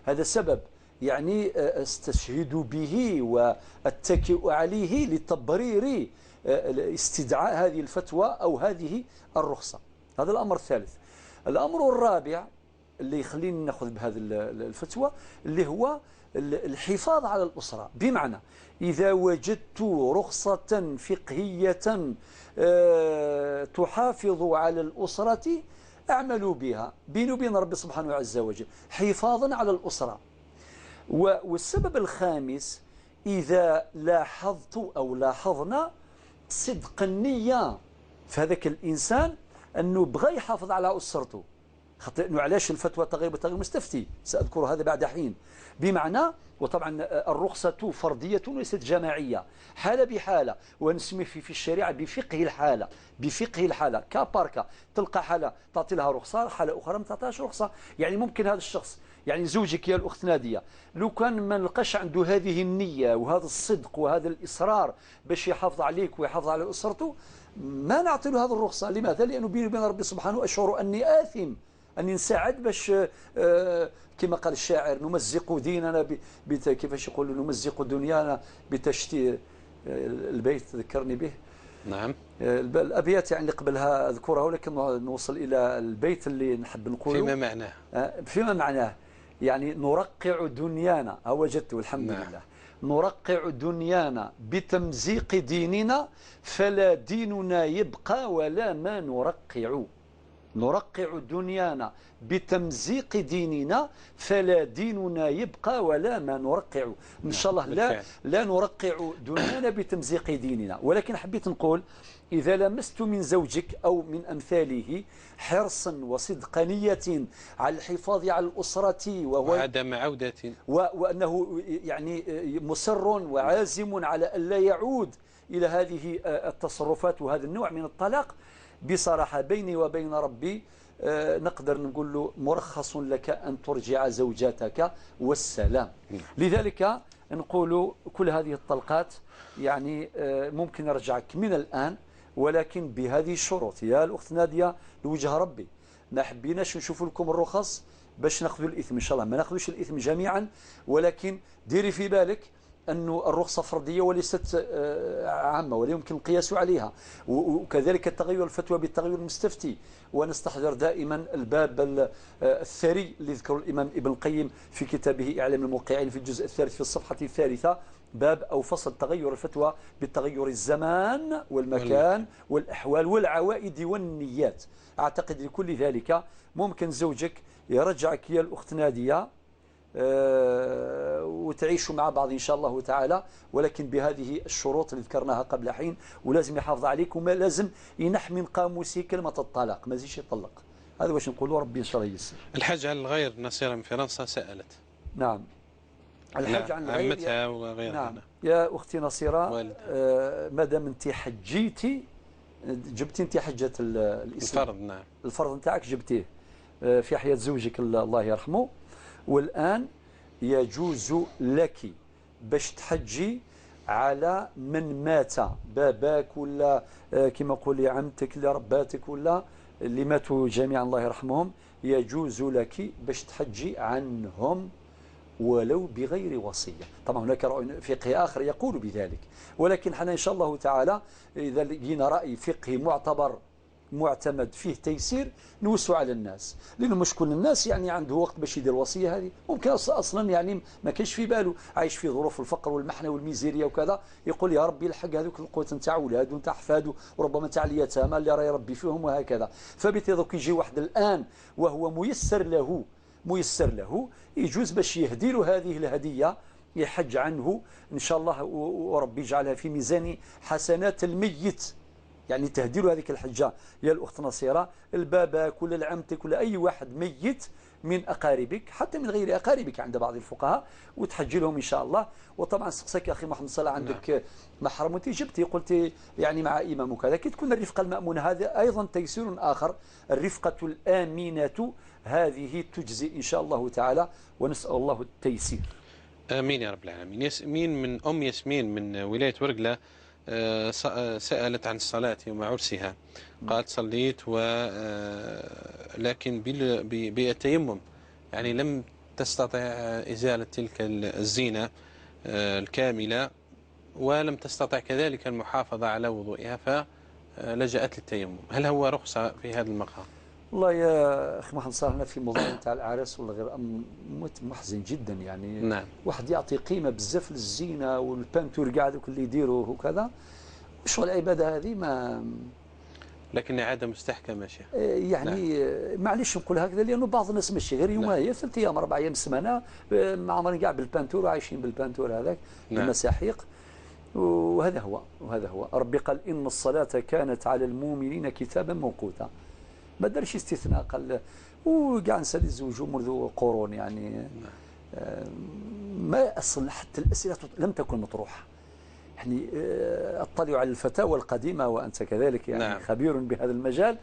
هذا سبب يعني استشهد به واتكئ عليه لتبرير استدعاء هذه الفتوى أو هذه الرخصة. هذا الأمر الثالث. الأمر الرابع اللي يخلينا نأخذ بهذه الفتوى اللي هو الحفاظ على الأسرة. بمعنى إذا وجدت رخصة فقهية تحافظ على الأسرة اعملوا بها بيني وبين ربي سبحانه عز وجل حفاظا على الأسرة. والسبب الخامس، إذا لاحظت أو لاحظنا صدق النية في هذاك الإنسان أنه بغى يحافظ على أسرته، خاطر أنه علاش الفتوى تغير بتغير مستفتي، سأذكر هذا بعد حين. بمعنى، وطبعا الرخصة فردية وليست جماعية، حالة بحالة، ونسمي في الشريعة بفقه الحالة، بفقه الحالة كاباركا. تلقى حالة تعطي لها رخصة، حالة أخرى ما تعطيهاش رخصة. يعني ممكن هذا الشخص، يعني زوجك يا الأخت نادية، لو كان ما نلقاش عنده هذه النية وهذا الصدق وهذا الإصرار باش يحافظ عليك ويحافظ على أسرته، ما نعطي له هذه الرخصة. لماذا؟ لأنه بيني وبين ربي سبحانه أشعر أني آثم، أني نساعد باش كما قال الشاعر نمزق ديننا كيفاش يقولوا نمزق دنيانا بتشتيت البيت ذكرني به. نعم. الأبيات يعني اللي قبلها أذكرها، ولكن نوصل إلى البيت اللي نحب نقوله. فيما معناه. فيما معناه يعني نرقع دنيانا، وجدته الحمد لله. نرقع دنيانا بتمزيق ديننا، فلا ديننا يبقى ولا ما نرقع. نرقع دنيانا بتمزيق ديننا، فلا ديننا يبقى ولا ما نرقع. إن شاء الله لا نرقع دنيانا بتمزيق ديننا. ولكن حبيت نقول، إذا لمست من زوجك أو من أمثاله حرصا وصدق نية على الحفاظ على الأسرة وعدم عودة، وأنه يعني مصر وعازم على أن لا يعود إلى هذه التصرفات وهذا النوع من الطلاق، بصراحة بيني وبين ربي نقدر نقول له مرخص لك أن ترجع زوجاتك والسلام. لذلك نقول كل هذه الطلقات يعني ممكن نرجعك من الآن، ولكن بهذه الشروط. يا الأخت نادية لوجه ربي، ما حبيناش نشوف لكم الرخص باش ناخذوا الإثم. إن شاء الله ما ناخذوش الإثم جميعا، ولكن ديري في بالك أنه الرخصة فردية وليست عامة ولا يمكن القياس عليها. وكذلك التغير الفتوى بالتغير المستفتي. ونستحضر دائما الباب الثري اللي ذكر الإمام ابن القيم في كتابه إعلام الموقعين في الجزء الثالث في الصفحة الثالثة، باب أو فصل تغير الفتوى بالتغير الزمان والمكان والأحوال والعوائد والنيات. أعتقد لكل ذلك ممكن زوجك يرجعك يا الأخت نادية وتعيشوا مع بعض إن شاء الله تعالى، ولكن بهذه الشروط اللي ذكرناها قبل حين. ولازم يحافظ عليك، وما لازم ينح من قاموسه كلمة الطلاق، ما زيش يطلق. هذا واش نقولوا، ربي إن شاء الله ييسر. الحاج عن الغير نصيرة من فرنسا سألت. نعم. الحاج عن الغير عمتها وغيرها. نعم. يا أختي نصيرة، مادام أنت حجيتي، جبتي أنت حجة الفرض. نعم. الفرض نتاعك جبتيه في حياة زوجك الله يرحمه، والآن يجوز لك باش تحجي على من مات، باباك ولا كما قولي عمتك اللي رباتك ولا اللي ماتوا جميعا الله يرحمهم، يجوز لك باش تحجي عنهم ولو بغير وصية. طبعا هناك رأي فقهي آخر يقول بذلك، ولكن حنا إن شاء الله تعالى إذا لقينا رأي فقهي معتبر معتمد فيه تيسير نوسع على الناس، لأنه مش كل الناس يعني عنده وقت باش يدير الوصية هذه. ممكن أصلا يعني ما كانش في باله، عايش في ظروف الفقر والمحنة والميزيريا وكذا، يقول يا ربي الحق هذوك القوت نتاع أولاده ونتاع أحفاده وربما نتاع اليتامى اللي راه يربي فيهم وهكذا. فبالتالي دوك يجي واحد الآن وهو ميسر له يجوز باش يهدي له هذه الهدية، يحج عنه إن شاء الله، وربي يجعلها في ميزان حسنات الميت. يعني تهديله هذيك الحجة يا الأخت نصيرة، الباباك ولا العمتك ولا أي واحد ميت من أقاربك، حتى من غير أقاربك عند بعض الفقهاء، وتحجي لهم إن شاء الله. وطبعا سقسك أخي محمد صلاح عندك محرم وانت جبتي قلت يعني مع إمام وكذا، كي تكون الرفقة المأمونة هذا أيضا تيسير آخر. الرفقة الآمنة هذه تجزي إن شاء الله تعالى، ونسأل الله التيسير. آمين يا رب العالمين. ياسمين من أم ياسمين من ولاية ورقلة سألت عن الصلاة يوم عرسها، قالت صليت لكن بالتيمم، يعني لم تستطع إزالة تلك الزينة الكاملة، ولم تستطع كذلك المحافظة على وضوئها، فلجأت للتيمم. هل هو رخصة في هذا المقام؟ والله يا أخي محمد صار في الموضوع نتاع العرس ولا غير محزن جدا يعني. نعم. واحد يعطي قيمة بزاف للزينة والبانتور قاعد اللي يديروه وكذا، شغل العبادة هذه ما لكنها عادة مستحكمة شيخ. يعني معليش نقول هكذا، لأنه بعض الناس ماشي غير يوم، هي 3 أيام 4 أيام السمانة معمرين كاع بالبانتور وعايشين بالبانتور هذاك المساحيق. وهذا هو ربي قال إن الصلاة كانت على المؤمنين كتابا موقوتا، ما دارش استثناء، قال وكاع نسال الزوج منذ قرون يعني. ما أصل حتى الأسئلة لم تكن مطروحة. يعني اطلعوا على الفتاوى القديمة وأنت كذلك يعني خبير بهذا المجال،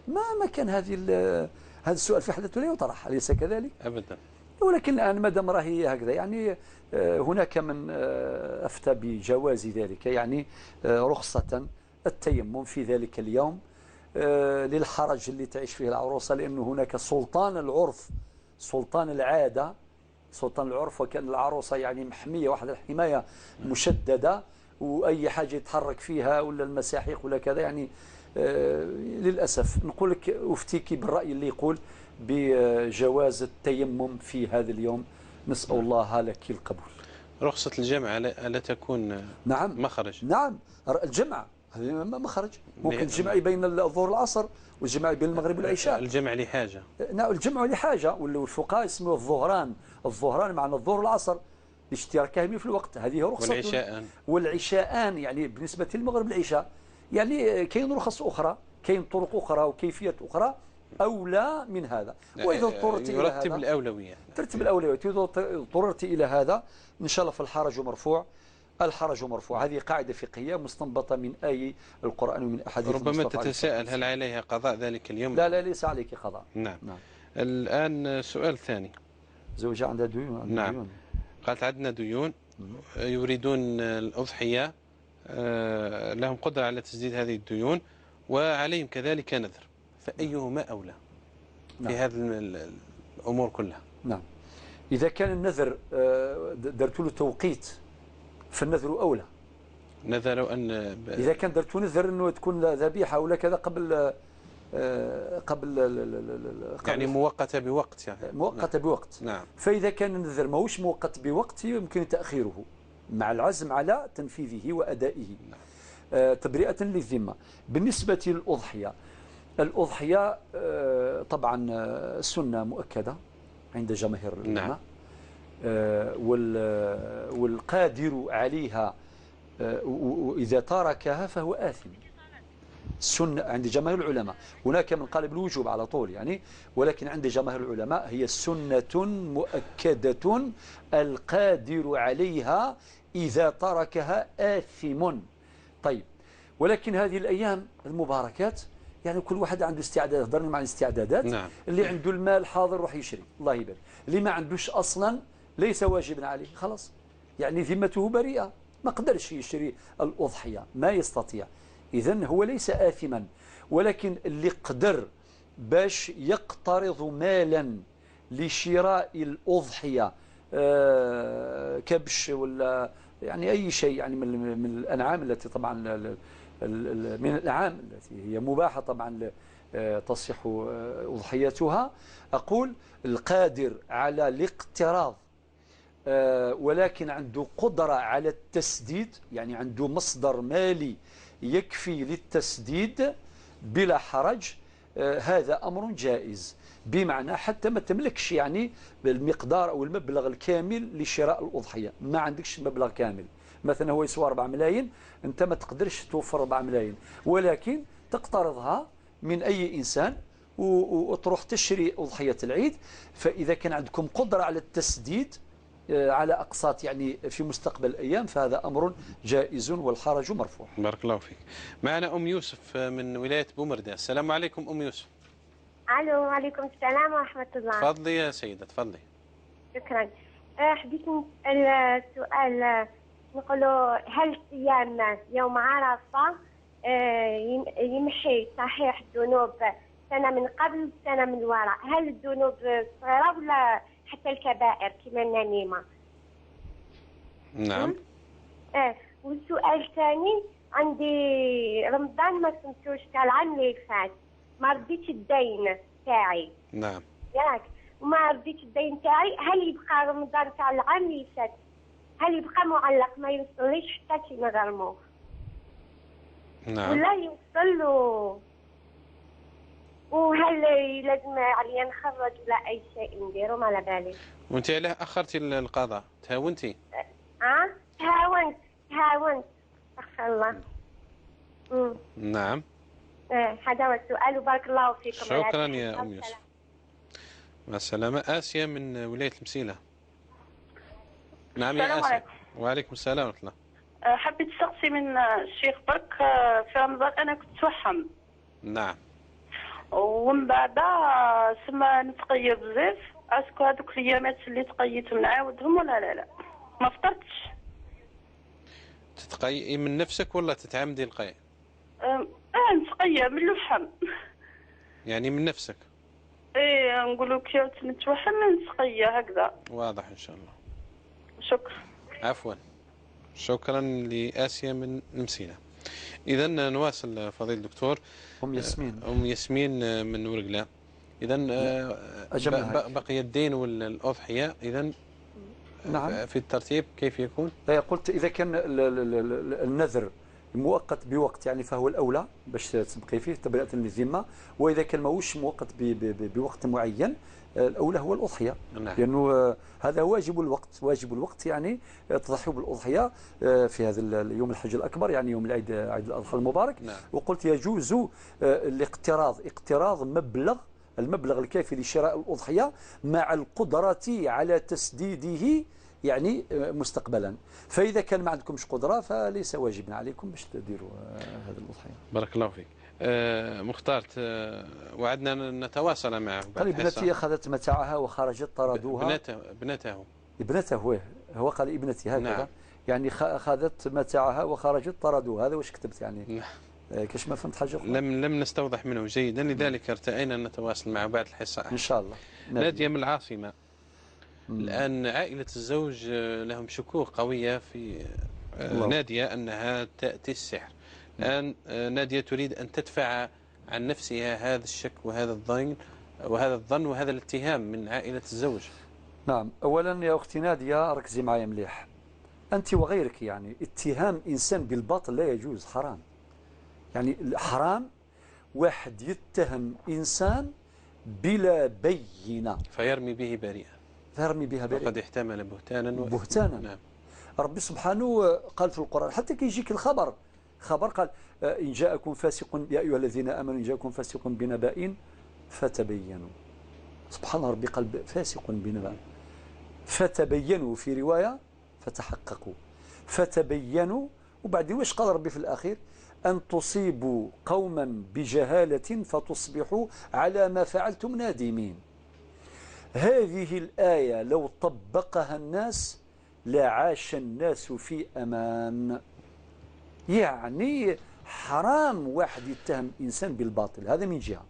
ما كان هذا السؤال في حدث لا يطرح، أليس كذلك؟ أبدا. ولكن الآن ما دام راهي هكذا يعني هناك من أفتى بجواز ذلك، يعني رخصة التيمم في ذلك اليوم للحرج اللي تعيش فيه العروسة، لأن هناك سلطان العرف، سلطان العادة، سلطان العرف، وكان العروسة يعني محمية، واحد الحماية مشددة، وأي حاجة يتحرك فيها ولا المساحيق ولا كذا يعني. للأسف نقول لك أفتيك بالرأي اللي يقول بجواز التيمم في هذا اليوم، نسأل الله لك القبول. رخصة الجمع ألا تكون مخرج؟ نعم الجمع مخرج، ممكن الجمع بين الظهر والعصر، والجمع بين المغرب والعشاء. الجمع لحاجة. نعم الجمع لحاجة، والفقهاء يسموه الظهران معنى الظهر والعصر لاشتراكهم في الوقت، هذه رخصة. والعشاءان يعني بالنسبة للمغرب والعشاء، يعني كاين رخص أخرى، كاين طرق أخرى وكيفية أخرى أولى من هذا. وإذا اضطررت إلى هذا يرتب الأولوية، ترتب الأولويات. إذا اضطررت إلى هذا إن شاء الله فالحرج مرفوع، الحرج مرفوع. هذه قاعدة فقهية مستنبطة من آي القرآن ومن أحاديث المصطفى. ربما تتساءل هل عليها قضاء ذلك اليوم؟ لا ليس عليك قضاء. نعم. الآن سؤال ثاني. زوجة عندها ديون. نعم. قالت عندنا ديون، يريدون الأضحية، لهم قدرة على تسديد هذه الديون وعليهم كذلك نذر، فأيهما أولى في هذه الأمور كلها؟ نعم. إذا كان النذر درت له توقيت فالنذر أولى. نذروا أن إذا كان درت نذر أنه تكون ذبيحة ولا كذا قبل يعني مؤقتة بوقت، يعني مؤقتة بوقت. نعم. فإذا كان النذر ماهوش مؤقت بوقت يمكن تأخيره مع العزم على تنفيذه وأدائه. نعم. تبرئة للذمة. بالنسبة للأضحية، الأضحية طبعا سنة مؤكدة عند جماهير العلماء. نعم. والقادر عليها وإذا تركها فهو آثم. السنة عند جماهير العلماء، هناك من قال بالوجوب على طول يعني، ولكن عند جماهير العلماء هي سنة مؤكدة القادر عليها إذا تركها آثم. طيب، ولكن هذه الأيام المباركات يعني كل واحد عنده استعداد، هضرنا مع الاستعدادات. نعم. اللي عنده المال حاضر روح يشري، الله يبارك. اللي ما عندوش أصلا ليس واجبا عليه، خلاص يعني ذمته بريئة، ما قدرش يشتري الأضحية، ما يستطيع، إذن هو ليس آثما. ولكن اللي قدر باش يقترض مالا لشراء الأضحية، كبش ولا يعني أي شيء يعني من الأنعام التي طبعا من الأنعام التي هي مباحة طبعا تصح أضحيتها، أقول القادر على الاقتراض ولكن عنده قدرة على التسديد، يعني عنده مصدر مالي يكفي للتسديد بلا حرج، هذا أمر جائز، بمعنى حتى ما تملكش يعني بالمقدار أو المبلغ الكامل لشراء الأضحية، ما عندكش مبلغ كامل، مثلا هو يسوى 4 ملايين، أنت ما تقدرش توفر 4 ملايين، ولكن تقترضها من أي إنسان وتروح تشري أضحية العيد. فإذا كان عندكم قدرة على التسديد على أقساط يعني في مستقبل الأيام فهذا أمر جائز والحرج مرفوع. بارك الله فيك. معنا أم يوسف من ولاية بومردة. السلام عليكم أم يوسف. الو، وعليكم السلام ورحمة الله. تفضلي يا سيدة، تفضلي. شكرا. حبيت نسأل سؤال، نقولوا هل صيام يوم عرفة يمحي صحيح الذنوب سنة من قبل سنة من وراء؟ هل الذنوب صغيرة ولا حتى الكبائر كما النميمة؟ نعم. والسؤال الثاني عندي، رمضان ما صمتوش تاع العام اللي فات، ما رديتش الدين تاعي. نعم. ياك، وما رديتش الدين تاعي، هل يبقى رمضان تاع العام اللي فات هل يبقى معلق ما يوصليش حتى كي نغرمو؟ نعم. ولا يوصل له وهل لازم عليا نخرج ولا أي شيء نديرو ما على بالي؟ وانت علاه اخرتي القضاء؟ تهاونتي؟ تهاونت أخشى الله. نعم. هذا هو السؤال وبارك الله فيكم. شكرا يا أم يوسف. مع السلامة. آسيا من ولاية المسيلة. نعم يا آسيا. وعليكم السلام ورحمة الله. حبيت نسقسي من الشيخ برك في رمضان أنا كنت توحم. نعم. ومن بعد سما نتقيا بزاف. اسكو هذوك الايامات اللي تقيت نعاودهم ولا لا؟ ما فطرتش. تتقيئي من نفسك ولا تتعمدي القيء؟ نتقيا من اللحم. يعني من نفسك؟ ايه نقولوا كي نتوحم نتقيا هكذا. واضح ان شاء الله. شكرا. عفوا. شكرا لآسيا من المسيلة. إذا نواصل فضيل الدكتور. أم ياسمين. أم ياسمين من ورقلة. إذا بقي الدين والأضحية. إذا نعم. في الترتيب كيف يكون؟ قلت إذا كان النذر مؤقت بوقت يعني فهو الأولى باش تبقي فيه تبرئة للذمة، وإذا كان ماهوش مؤقت بوقت معين الأولى هو الأضحية. نعم. لأنه هذا واجب الوقت يعني تضحي بالأضحية في هذا اليوم الحج الأكبر يعني يوم العيد الأضحى المبارك. نعم. وقلت يجوز اقتراض المبلغ الكافي لشراء الأضحية مع القدرة على تسديده يعني مستقبلا. فإذا كان ما عندكمش قدرة فليس واجبا عليكم باش تديروا هذه الأضحية. بارك الله فيك. مختار وعدنا نتواصل معه. قال ابنتي أخذت متاعها وخرجت طردوها. ابنته هو قال ابنتي هكذا. نعم. يعني أخذت متاعها وخرجت طردوها. هذا واش كتبت يعني؟ كاش ما فهمت حاجة أخرى. لم نستوضح منه جيدا لذلك ارتأينا أن نتواصل معه بعد الحصة. إن شاء الله. نادية من العاصمة. الآن عائلة الزوج لهم شكوك قوية في نادية أنها تأتي السحر. الآن نادية تريد أن تدفع عن نفسها هذا الشك وهذا الظن وهذا الاتهام من عائلة الزوج. نعم. أولا يا أختي نادية ركزي معي مليح. أنت وغيرك يعني اتهام إنسان بالباطل لا يجوز، حرام. يعني حرام واحد يتهم إنسان بلا بينة فيرمي به بريئا. وقد احتمل بهتانا. نعم. ربي سبحانه قال في القرآن حتى كي يجيك الخبر قال إن جاءكم فاسق يا أيها الذين آمنوا إن جاءكم فاسق بنبأ فتبينوا. سبحان ربي قال فاسق بنبأ فتبينوا، في رواية فتحققوا، فتبينوا. وبعدين واش قال ربي في الأخير؟ أن تصيبوا قوما بجهالة فتصبحوا على ما فعلتم نادمين. هذه الآية لو طبقها الناس لعاش الناس في أمان. يعني حرام واحد يتهم إنسان بالباطل. هذا من جهة.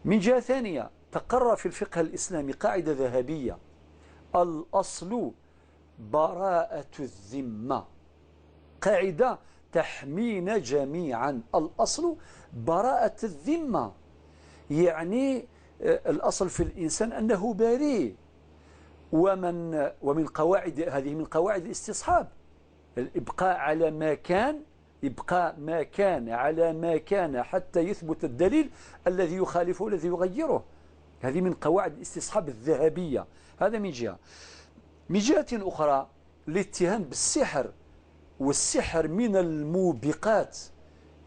من جهة ثانية تقرر في الفقه الإسلامي قاعدة ذهبية: الأصل براءة الذمة. قاعدة تحمينا جميعا. الأصل براءة الذمة، يعني الأصل في الإنسان أنه بريء. ومن قواعد هذه من قواعد الاستصحاب الإبقاء على ما كان، إبقاء ما كان على ما كان حتى يثبت الدليل الذي يخالفه الذي يغيره. هذه من قواعد الاستصحاب الذهبية. هذا من جهة. من جهة أخرى الاتهام بالسحر، والسحر من الموبقات،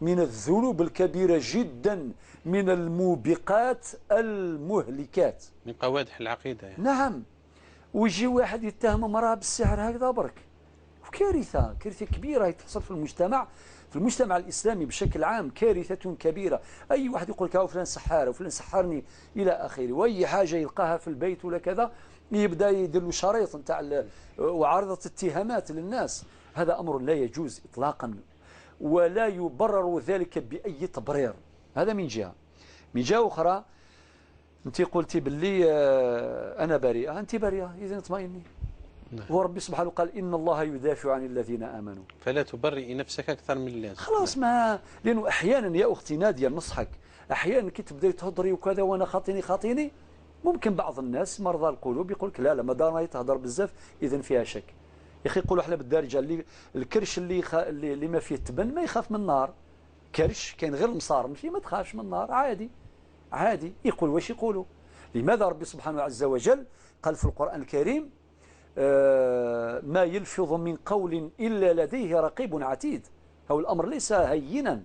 من الذنوب الكبيرة جدا، من الموبقات المهلكات، من قوادح العقيدة يعني. نعم. ويجي واحد يتهم امرأة بالسحر هكذا برك، كارثة كبيرة تحصل في المجتمع الإسلامي بشكل عام. كارثة كبيرة. أي واحد يقول لك فلان سحار وفلان سحرني إلى آخره، وأي حاجة يلقاها في البيت ولا كذا يبدأ يدير له شريط نتاع وعارضة اتهامات للناس. هذا أمر لا يجوز إطلاقا، ولا يبرر ذلك بأي تبرير. هذا من جهة. من جهة أخرى أنت قلتي باللي أنا بريئة، أنت بريئة إذن اطمئني. هو ربي سبحانه قال إن الله يدافع عن الذين آمنوا. فلا تبرئي نفسك أكثر من اللازم. خلاص. ما لأنه أحيانا يا أختي نادية نصحك، أحيانا كي تبدأي تهضري وكذا وأنا خاطيني ممكن بعض الناس مرضى القلوب يقول لك لا ما دام تهضر بزاف إذن فيها شك. يا أخي يقولوا احنا بالدارجة اللي الكرش اللي ما فيه تبن ما يخاف من النار. كرش كاين غير المصار، ماشي ما تخافش من النار عادي. عادي يقول واش يقولوا. لماذا ربي سبحانه عز وجل قال في القرآن الكريم ما يلفظ من قول إلا لديه رقيب عتيد. أو الأمر ليس هينا.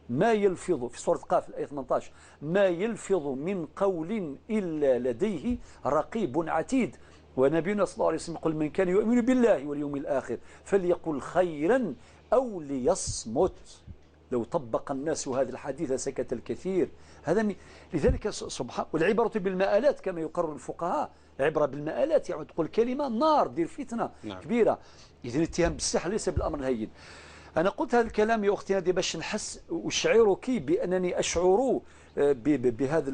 ما يلفظ في سورة قاف الآية 18 ما يلفظ من قول إلا لديه رقيب عتيد. ونبينا صلى الله عليه وسلم يقول من كان يؤمن بالله واليوم الآخر فليقل خيرا أو ليصمت. لو طبق الناس هذا الحديث سكت الكثير. هذا لذلك سبحان. والعبرة بالمآلات كما يقرر الفقهاء. العبرة بالمآلات يعني تقول كلمة نار دير فتنة كبيرة. إذن الاتهام بالسحر ليس بالأمر الهين. أنا قلت هذا الكلام يا أختي نادية باش نحس وشعرك بأنني أشعر بهذا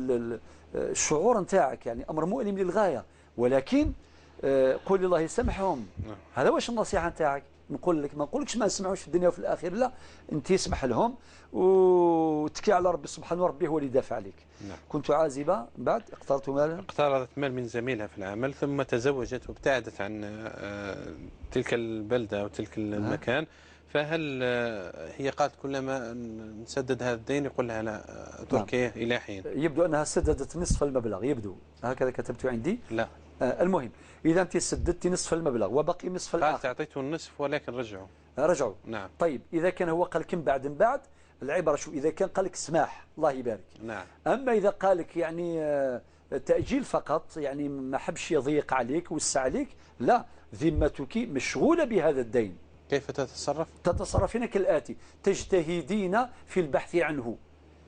الشعور نتاعك، يعني أمر مؤلم للغاية، ولكن قول الله يسامحهم. هذا واش النصيحة نتاعك. نقول لك ما نقولكش ما نسمعوش في الدنيا وفي الآخرة، لا، أنت اسمح لهم وتكي على ربي سبحانه، وربي هو اللي يدافع عليك. كنت عازبة بعد اقترضت مالا، اقترضت مال من زميلها في العمل ثم تزوجت وابتعدت عن تلك البلدة أو تلك المكان. فهل هي قالت كلما نسدد هذا الدين يقول لها لا تركيه إلى حين؟ يبدو أنها سددت نصف المبلغ، يبدو هكذا كتبت عندي. لا المهم إذا أنت سددت نصف المبلغ وبقي نصف الآخر. قالت أعطيته النصف ولكن رجعوا. نعم. طيب إذا كان هو قال لك بعد العبرة شو، إذا كان قال لك سماح الله يبارك. نعم. أما إذا قال لك يعني تأجيل فقط، يعني ما حبش يضيق عليك ويوسع عليك، لا، ذمتك مشغولة بهذا الدين. كيف تتصرف؟ تتصرفين كالآتي: تجتهدين في البحث عنه.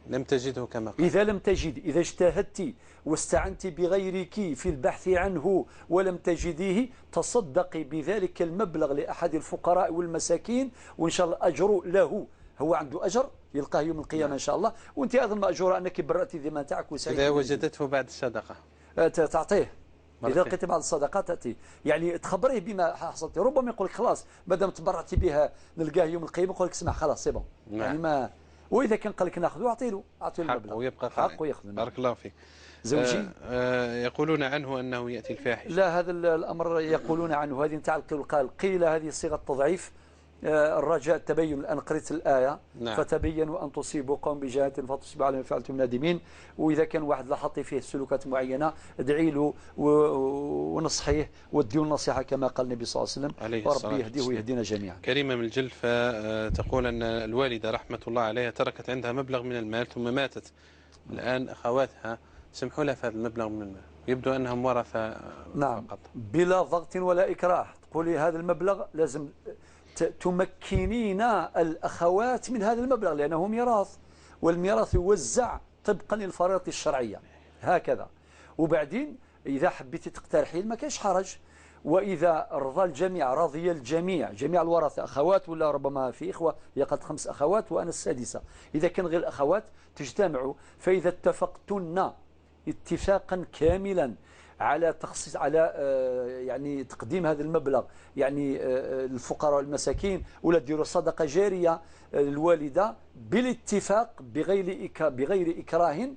لم تجده كما قال. إذا لم تجد، إذا اجتهدت واستعنت بغيرك في البحث عنه ولم تجديه، تصدقي بذلك المبلغ لأحد الفقراء والمساكين، وإن شاء الله أجر له، هو عنده أجر يلقاه يوم القيامة إن شاء الله، وأنت أيضا مأجورة أنك برأتي الذمة تاعك وسعيد. إذا وجدته بعد الصدقة تعطيه. إذا لقيت بعض الصدقات تأتي، يعني تخبريه بما حصلت. ربما يقول لك خلاص ما دام تبرعتي بها نلقاه يوم القيامة، يقول لك اسمع خلاص سي بون. يعني ما، وإذا كان قال لك ناخذه أعطيه المبلغ ويبقى حق ويأخذ. بارك الله فيك. زوجي يقولون عنه أنه يأتي الفاحش. لا، هذا الأمر يقولون عنه، هذه نتاع قيل هذه صيغة تضعيف. الرجاء التبين. الآن قريت الآية. نعم. فتبينوا أن تصيبوا قوم بجهالة فتصبحوا على ما فعلتم نادمين. وإذا كان واحد لاحظتي فيه سلوكات معينة ادعي له ونصحيه واديه النصيحة كما قال النبي صلى الله عليه وسلم، وربي يهديه ويهدينا جميعا. كريمة من الجلفة تقول أن الوالدة رحمة الله عليها تركت عندها مبلغ من المال ثم ماتت. الآن أخواتها سمحوا لها في هذا المبلغ من المال، يبدو أنهم ورثة. نعم. فقط بلا ضغط ولا إكراه. تقولي هذا المبلغ لازم تمكنين الأخوات من هذا المبلغ لأنه ميراث، والميراث يوزع طبقا للفريضة الشرعية هكذا. وبعدين إذا حبيتي تقترحين ما كاينش حرج، وإذا رضى الجميع، رضي الجميع، جميع الورثة أخوات ولا ربما في إخوة، هي قد 5 أخوات وأنا السادسة، إذا كان غير الأخوات تجتمعوا، فإذا اتفقتن اتفاقا كاملا على تخصيص، على يعني تقديم هذا المبلغ يعني الفقراء والمساكين، ولا ديروا صدقة جارية للوالدة بالاتفاق بغير إكراه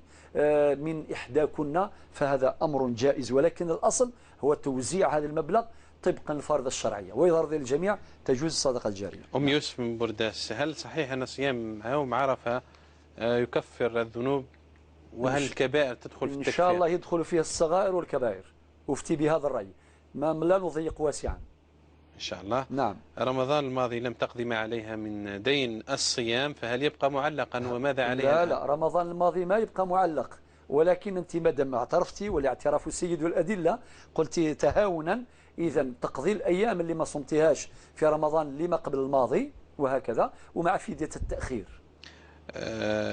من إحداكن، فهذا أمر جائز. ولكن الأصل هو توزيع هذا المبلغ طبقا للفرض الشرعية، وإذا رضي الجميع تجوز الصدقة الجارية. أم يوسف من برداس، هل صحيح أن صيام يوم عرفة يكفر الذنوب؟ وهل الكبائر تدخل في التكفير؟ إن شاء الله يدخل فيها الصغائر والكبائر. أفتي بهذا الرأي، ما لا نضيق واسعا إن شاء الله. نعم. رمضان الماضي لم تقضي ما عليها من دين الصيام، فهل يبقى معلقا وماذا عليها؟ لا، رمضان الماضي ما يبقى معلق، ولكن أنت مادام اعترفتي، والاعتراف السيد والأدلة، قلت تهاونا إذا تقضي الأيام اللي ما صمتهاش في رمضان لما قبل الماضي، وهكذا، ومع فدية التأخير.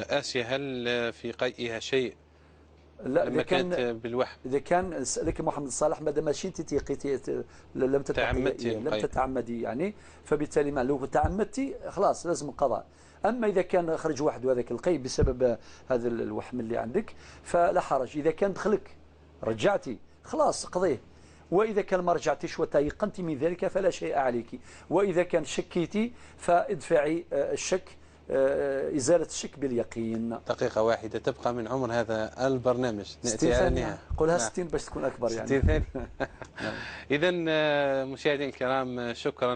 آسيا، هل في قيئها شيء؟ لا، لما كانت بالوحم. إذا كان لك محمد صالح ما دام ماشي تيقيتي لم تتعمدي يعني، فبالتالي ما لو تعمدتي خلاص لازم القضاء. أما إذا كان خرج واحد هذاك القي بسبب هذا الوحم اللي عندك فلا حرج. إذا كان دخلك رجعتي خلاص قضيه، وإذا كان ما رجعتيش وتيقنتي من ذلك فلا شيء عليك. وإذا كان شكيتي فادفعي الشك، إزالة الشك باليقين. دقيقة واحدة تبقى من عمر هذا البرنامج، نأتي على النهاية. قولها 60 باش تكون أكبر يعني. 60 ثانية. إذا مشاهدينا الكرام، شكرا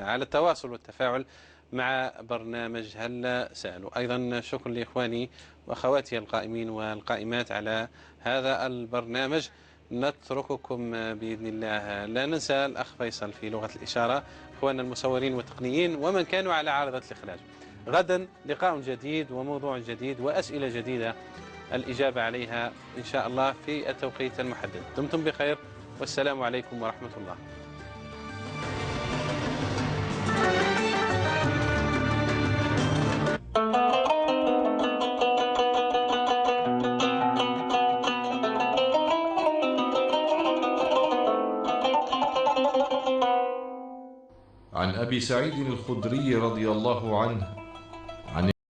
على التواصل والتفاعل مع برنامج هلا سألوا. أيضا شكرا لإخواني وأخواتي القائمين والقائمات على هذا البرنامج. نترككم بإذن الله. لا ننسى الأخ فيصل في لغة الإشارة، إخواننا المصورين والتقنيين ومن كانوا على عارضة الإخراج. غدا لقاء جديد وموضوع جديد وأسئلة جديدة الإجابة عليها إن شاء الله في التوقيت المحدد. دمتم بخير والسلام عليكم ورحمة الله. عن أبي سعيد الخدري رضي الله عنه